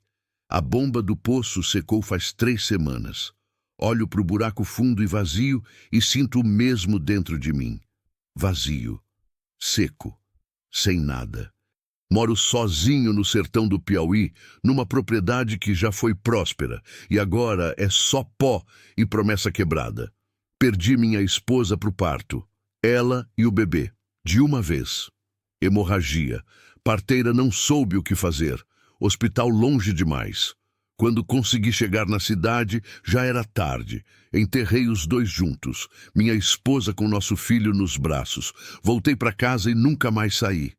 A bomba do poço secou faz 3 semanas. Olho para o buraco fundo e vazio e sinto o mesmo dentro de mim. Vazio, seco, sem nada. Moro sozinho no sertão do Piauí, numa propriedade que já foi próspera e agora é só pó e promessa quebrada. Perdi minha esposa para o parto, ela e o bebê, de uma vez. Hemorragia. Parteira não soube o que fazer. Hospital longe demais. Quando consegui chegar na cidade, já era tarde. Enterrei os dois juntos, minha esposa com nosso filho nos braços. Voltei para casa e nunca mais saí.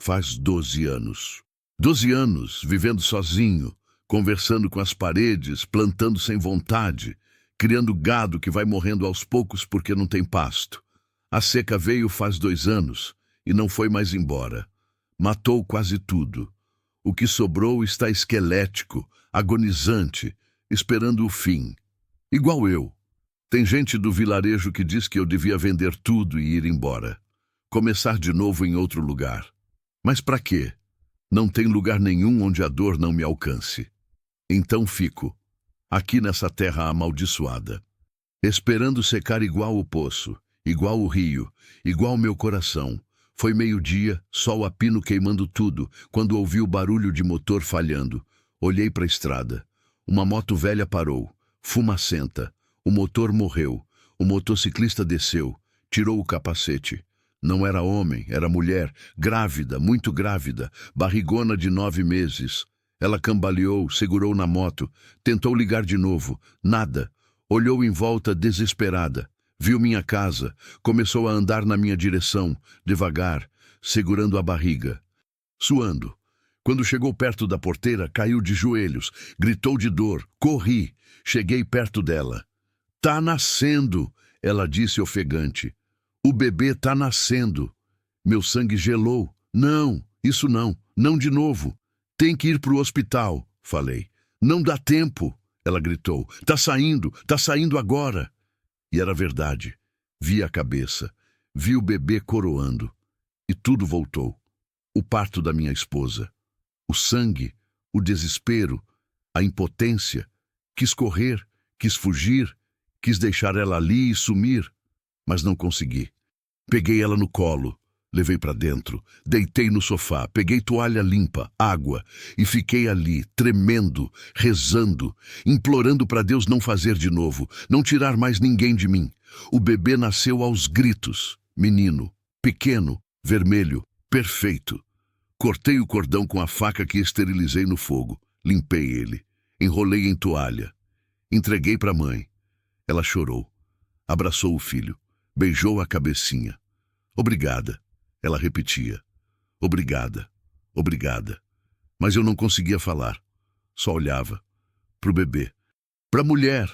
Faz 12 anos. 12 anos, vivendo sozinho, conversando com as paredes, plantando sem vontade, criando gado que vai morrendo aos poucos porque não tem pasto. A seca veio faz 2 anos e não foi mais embora. Matou quase tudo. O que sobrou está esquelético, agonizante, esperando o fim. Igual eu. Tem gente do vilarejo que diz que eu devia vender tudo e ir embora. Começar de novo em outro lugar. Mas para quê? Não tem lugar nenhum onde a dor não me alcance. Então fico, aqui nessa terra amaldiçoada, esperando secar igual o poço, igual o rio, igual meu coração. Foi meio-dia, sol a pino queimando tudo, quando ouvi o barulho de motor falhando. Olhei para a estrada. Uma moto velha parou, fumacenta. O motor morreu. O motociclista desceu, tirou o capacete. Não era homem, era mulher, grávida, muito grávida, barrigona de 9 meses. Ela cambaleou, segurou na moto, tentou ligar de novo, nada. Olhou em volta desesperada. Viu minha casa, começou a andar na minha direção, devagar, segurando a barriga. Suando. Quando chegou perto da porteira, caiu de joelhos, gritou de dor, corri, cheguei perto dela. Tá nascendo, ela disse ofegante. O bebê tá nascendo. Meu sangue gelou. Não, isso não, não de novo. Tem que ir pro hospital, falei. Não dá tempo, ela gritou. Tá saindo agora. E era verdade. Vi a cabeça, vi o bebê coroando. E tudo voltou. O parto da minha esposa. O sangue, o desespero, a impotência. Quis correr, quis fugir, quis deixar ela ali e sumir. Mas não consegui. Peguei ela no colo, levei para dentro, deitei no sofá, peguei toalha limpa, água e fiquei ali, tremendo, rezando, implorando para Deus não fazer de novo, não tirar mais ninguém de mim. O bebê nasceu aos gritos, menino, pequeno, vermelho, perfeito. Cortei o cordão com a faca que esterilizei no fogo, limpei ele, enrolei em toalha, entreguei para a mãe. Ela chorou, abraçou o filho. Beijou a cabecinha. Obrigada, ela repetia. Obrigada, obrigada. Mas eu não conseguia falar. Só olhava. Pro bebê. Pra mulher.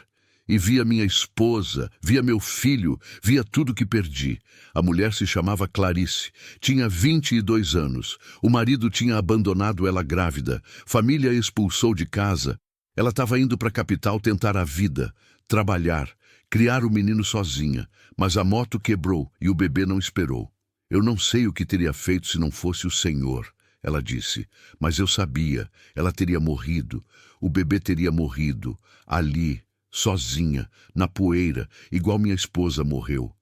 E via minha esposa, via meu filho, via tudo que perdi. A mulher se chamava Clarice. Tinha 22 anos. O marido tinha abandonado ela grávida. Família expulsou de casa. Ela estava indo para a capital tentar a vida, trabalhar, criar o menino sozinha, mas a moto quebrou e o bebê não esperou. Eu não sei o que teria feito se não fosse o Senhor, ela disse, mas eu sabia, ela teria morrido, o bebê teria morrido, ali, sozinha, na poeira, igual minha esposa morreu.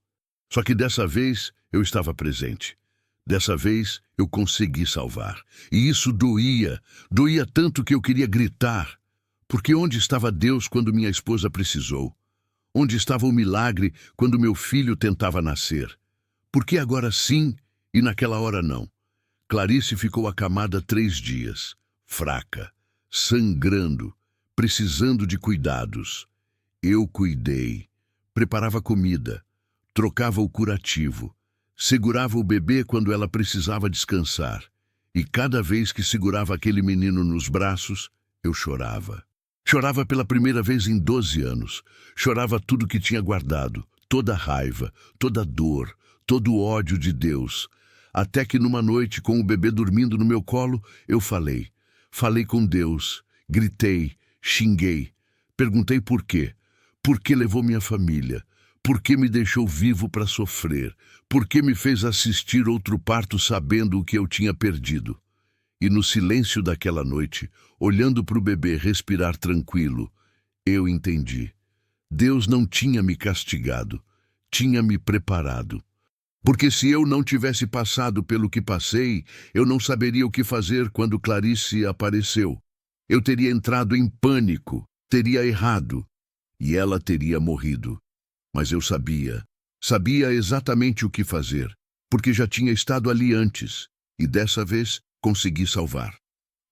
Só que dessa vez eu estava presente. Dessa vez eu consegui salvar. E isso doía, doía tanto que eu queria gritar. Porque onde estava Deus quando minha esposa precisou? Onde estava o milagre quando meu filho tentava nascer? Por que agora sim e naquela hora não? Clarice ficou acamada 3 dias, fraca, sangrando, precisando de cuidados. Eu cuidei, preparava comida, trocava o curativo, segurava o bebê quando ela precisava descansar. E cada vez que segurava aquele menino nos braços, eu chorava. Chorava pela primeira vez em 12 anos. Chorava tudo que tinha guardado, toda a raiva, toda a dor, todo o ódio de Deus. Até que numa noite, com o bebê dormindo no meu colo, eu falei. Falei com Deus, gritei, xinguei. Perguntei por quê. Por que levou minha família? Por que me deixou vivo para sofrer? Por que me fez assistir outro parto sabendo o que eu tinha perdido? E no silêncio daquela noite, olhando para o bebê respirar tranquilo, eu entendi. Deus não tinha me castigado, tinha me preparado. Porque se eu não tivesse passado pelo que passei, eu não saberia o que fazer quando Clarice apareceu. Eu teria entrado em pânico, teria errado, e ela teria morrido. Mas eu sabia exatamente o que fazer, porque já tinha estado ali antes, e dessa vez consegui salvar.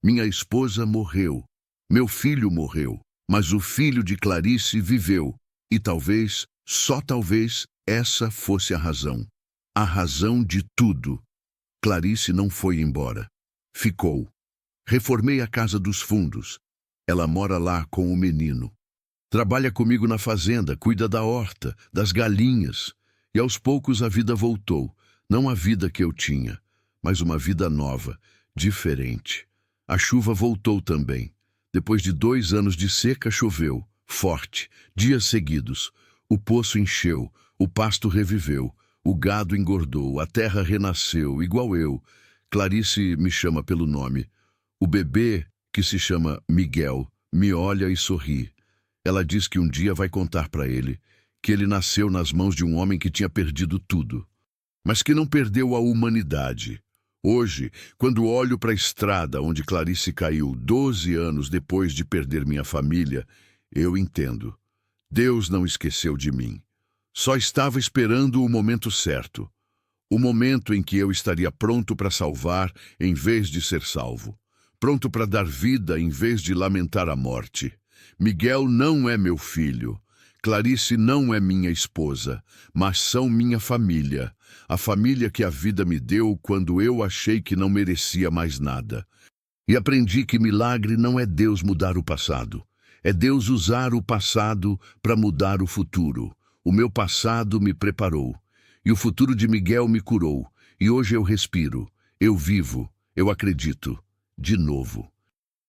Minha esposa morreu, meu filho morreu, mas o filho de Clarice viveu, e talvez, só talvez, essa fosse a razão de tudo. Clarice não foi embora. Ficou. Reformei a casa dos fundos. Ela mora lá com o menino. Trabalha comigo na fazenda, cuida da horta, das galinhas. E aos poucos a vida voltou. Não a vida que eu tinha, mas uma vida nova, diferente. A chuva voltou também. Depois de 2 anos de seca, choveu, forte, dias seguidos. O poço encheu, o pasto reviveu, o gado engordou, a terra renasceu, igual eu. Clarice me chama pelo nome. O bebê, que se chama Miguel, me olha e sorri. Ela diz que um dia vai contar para ele que ele nasceu nas mãos de um homem que tinha perdido tudo, mas que não perdeu a humanidade. Hoje, quando olho para a estrada onde Clarice caiu 12 anos depois de perder minha família, eu entendo. Deus não esqueceu de mim. Só estava esperando o momento certo. O momento em que eu estaria pronto para salvar em vez de ser salvo. Pronto para dar vida em vez de lamentar a morte. Miguel não é meu filho. Clarice não é minha esposa, mas são minha família. A família que a vida me deu quando eu achei que não merecia mais nada. E aprendi que milagre não é Deus mudar o passado. É Deus usar o passado para mudar o futuro. O meu passado me preparou. E o futuro de Miguel me curou. E hoje eu respiro. Eu vivo. Eu acredito. De novo.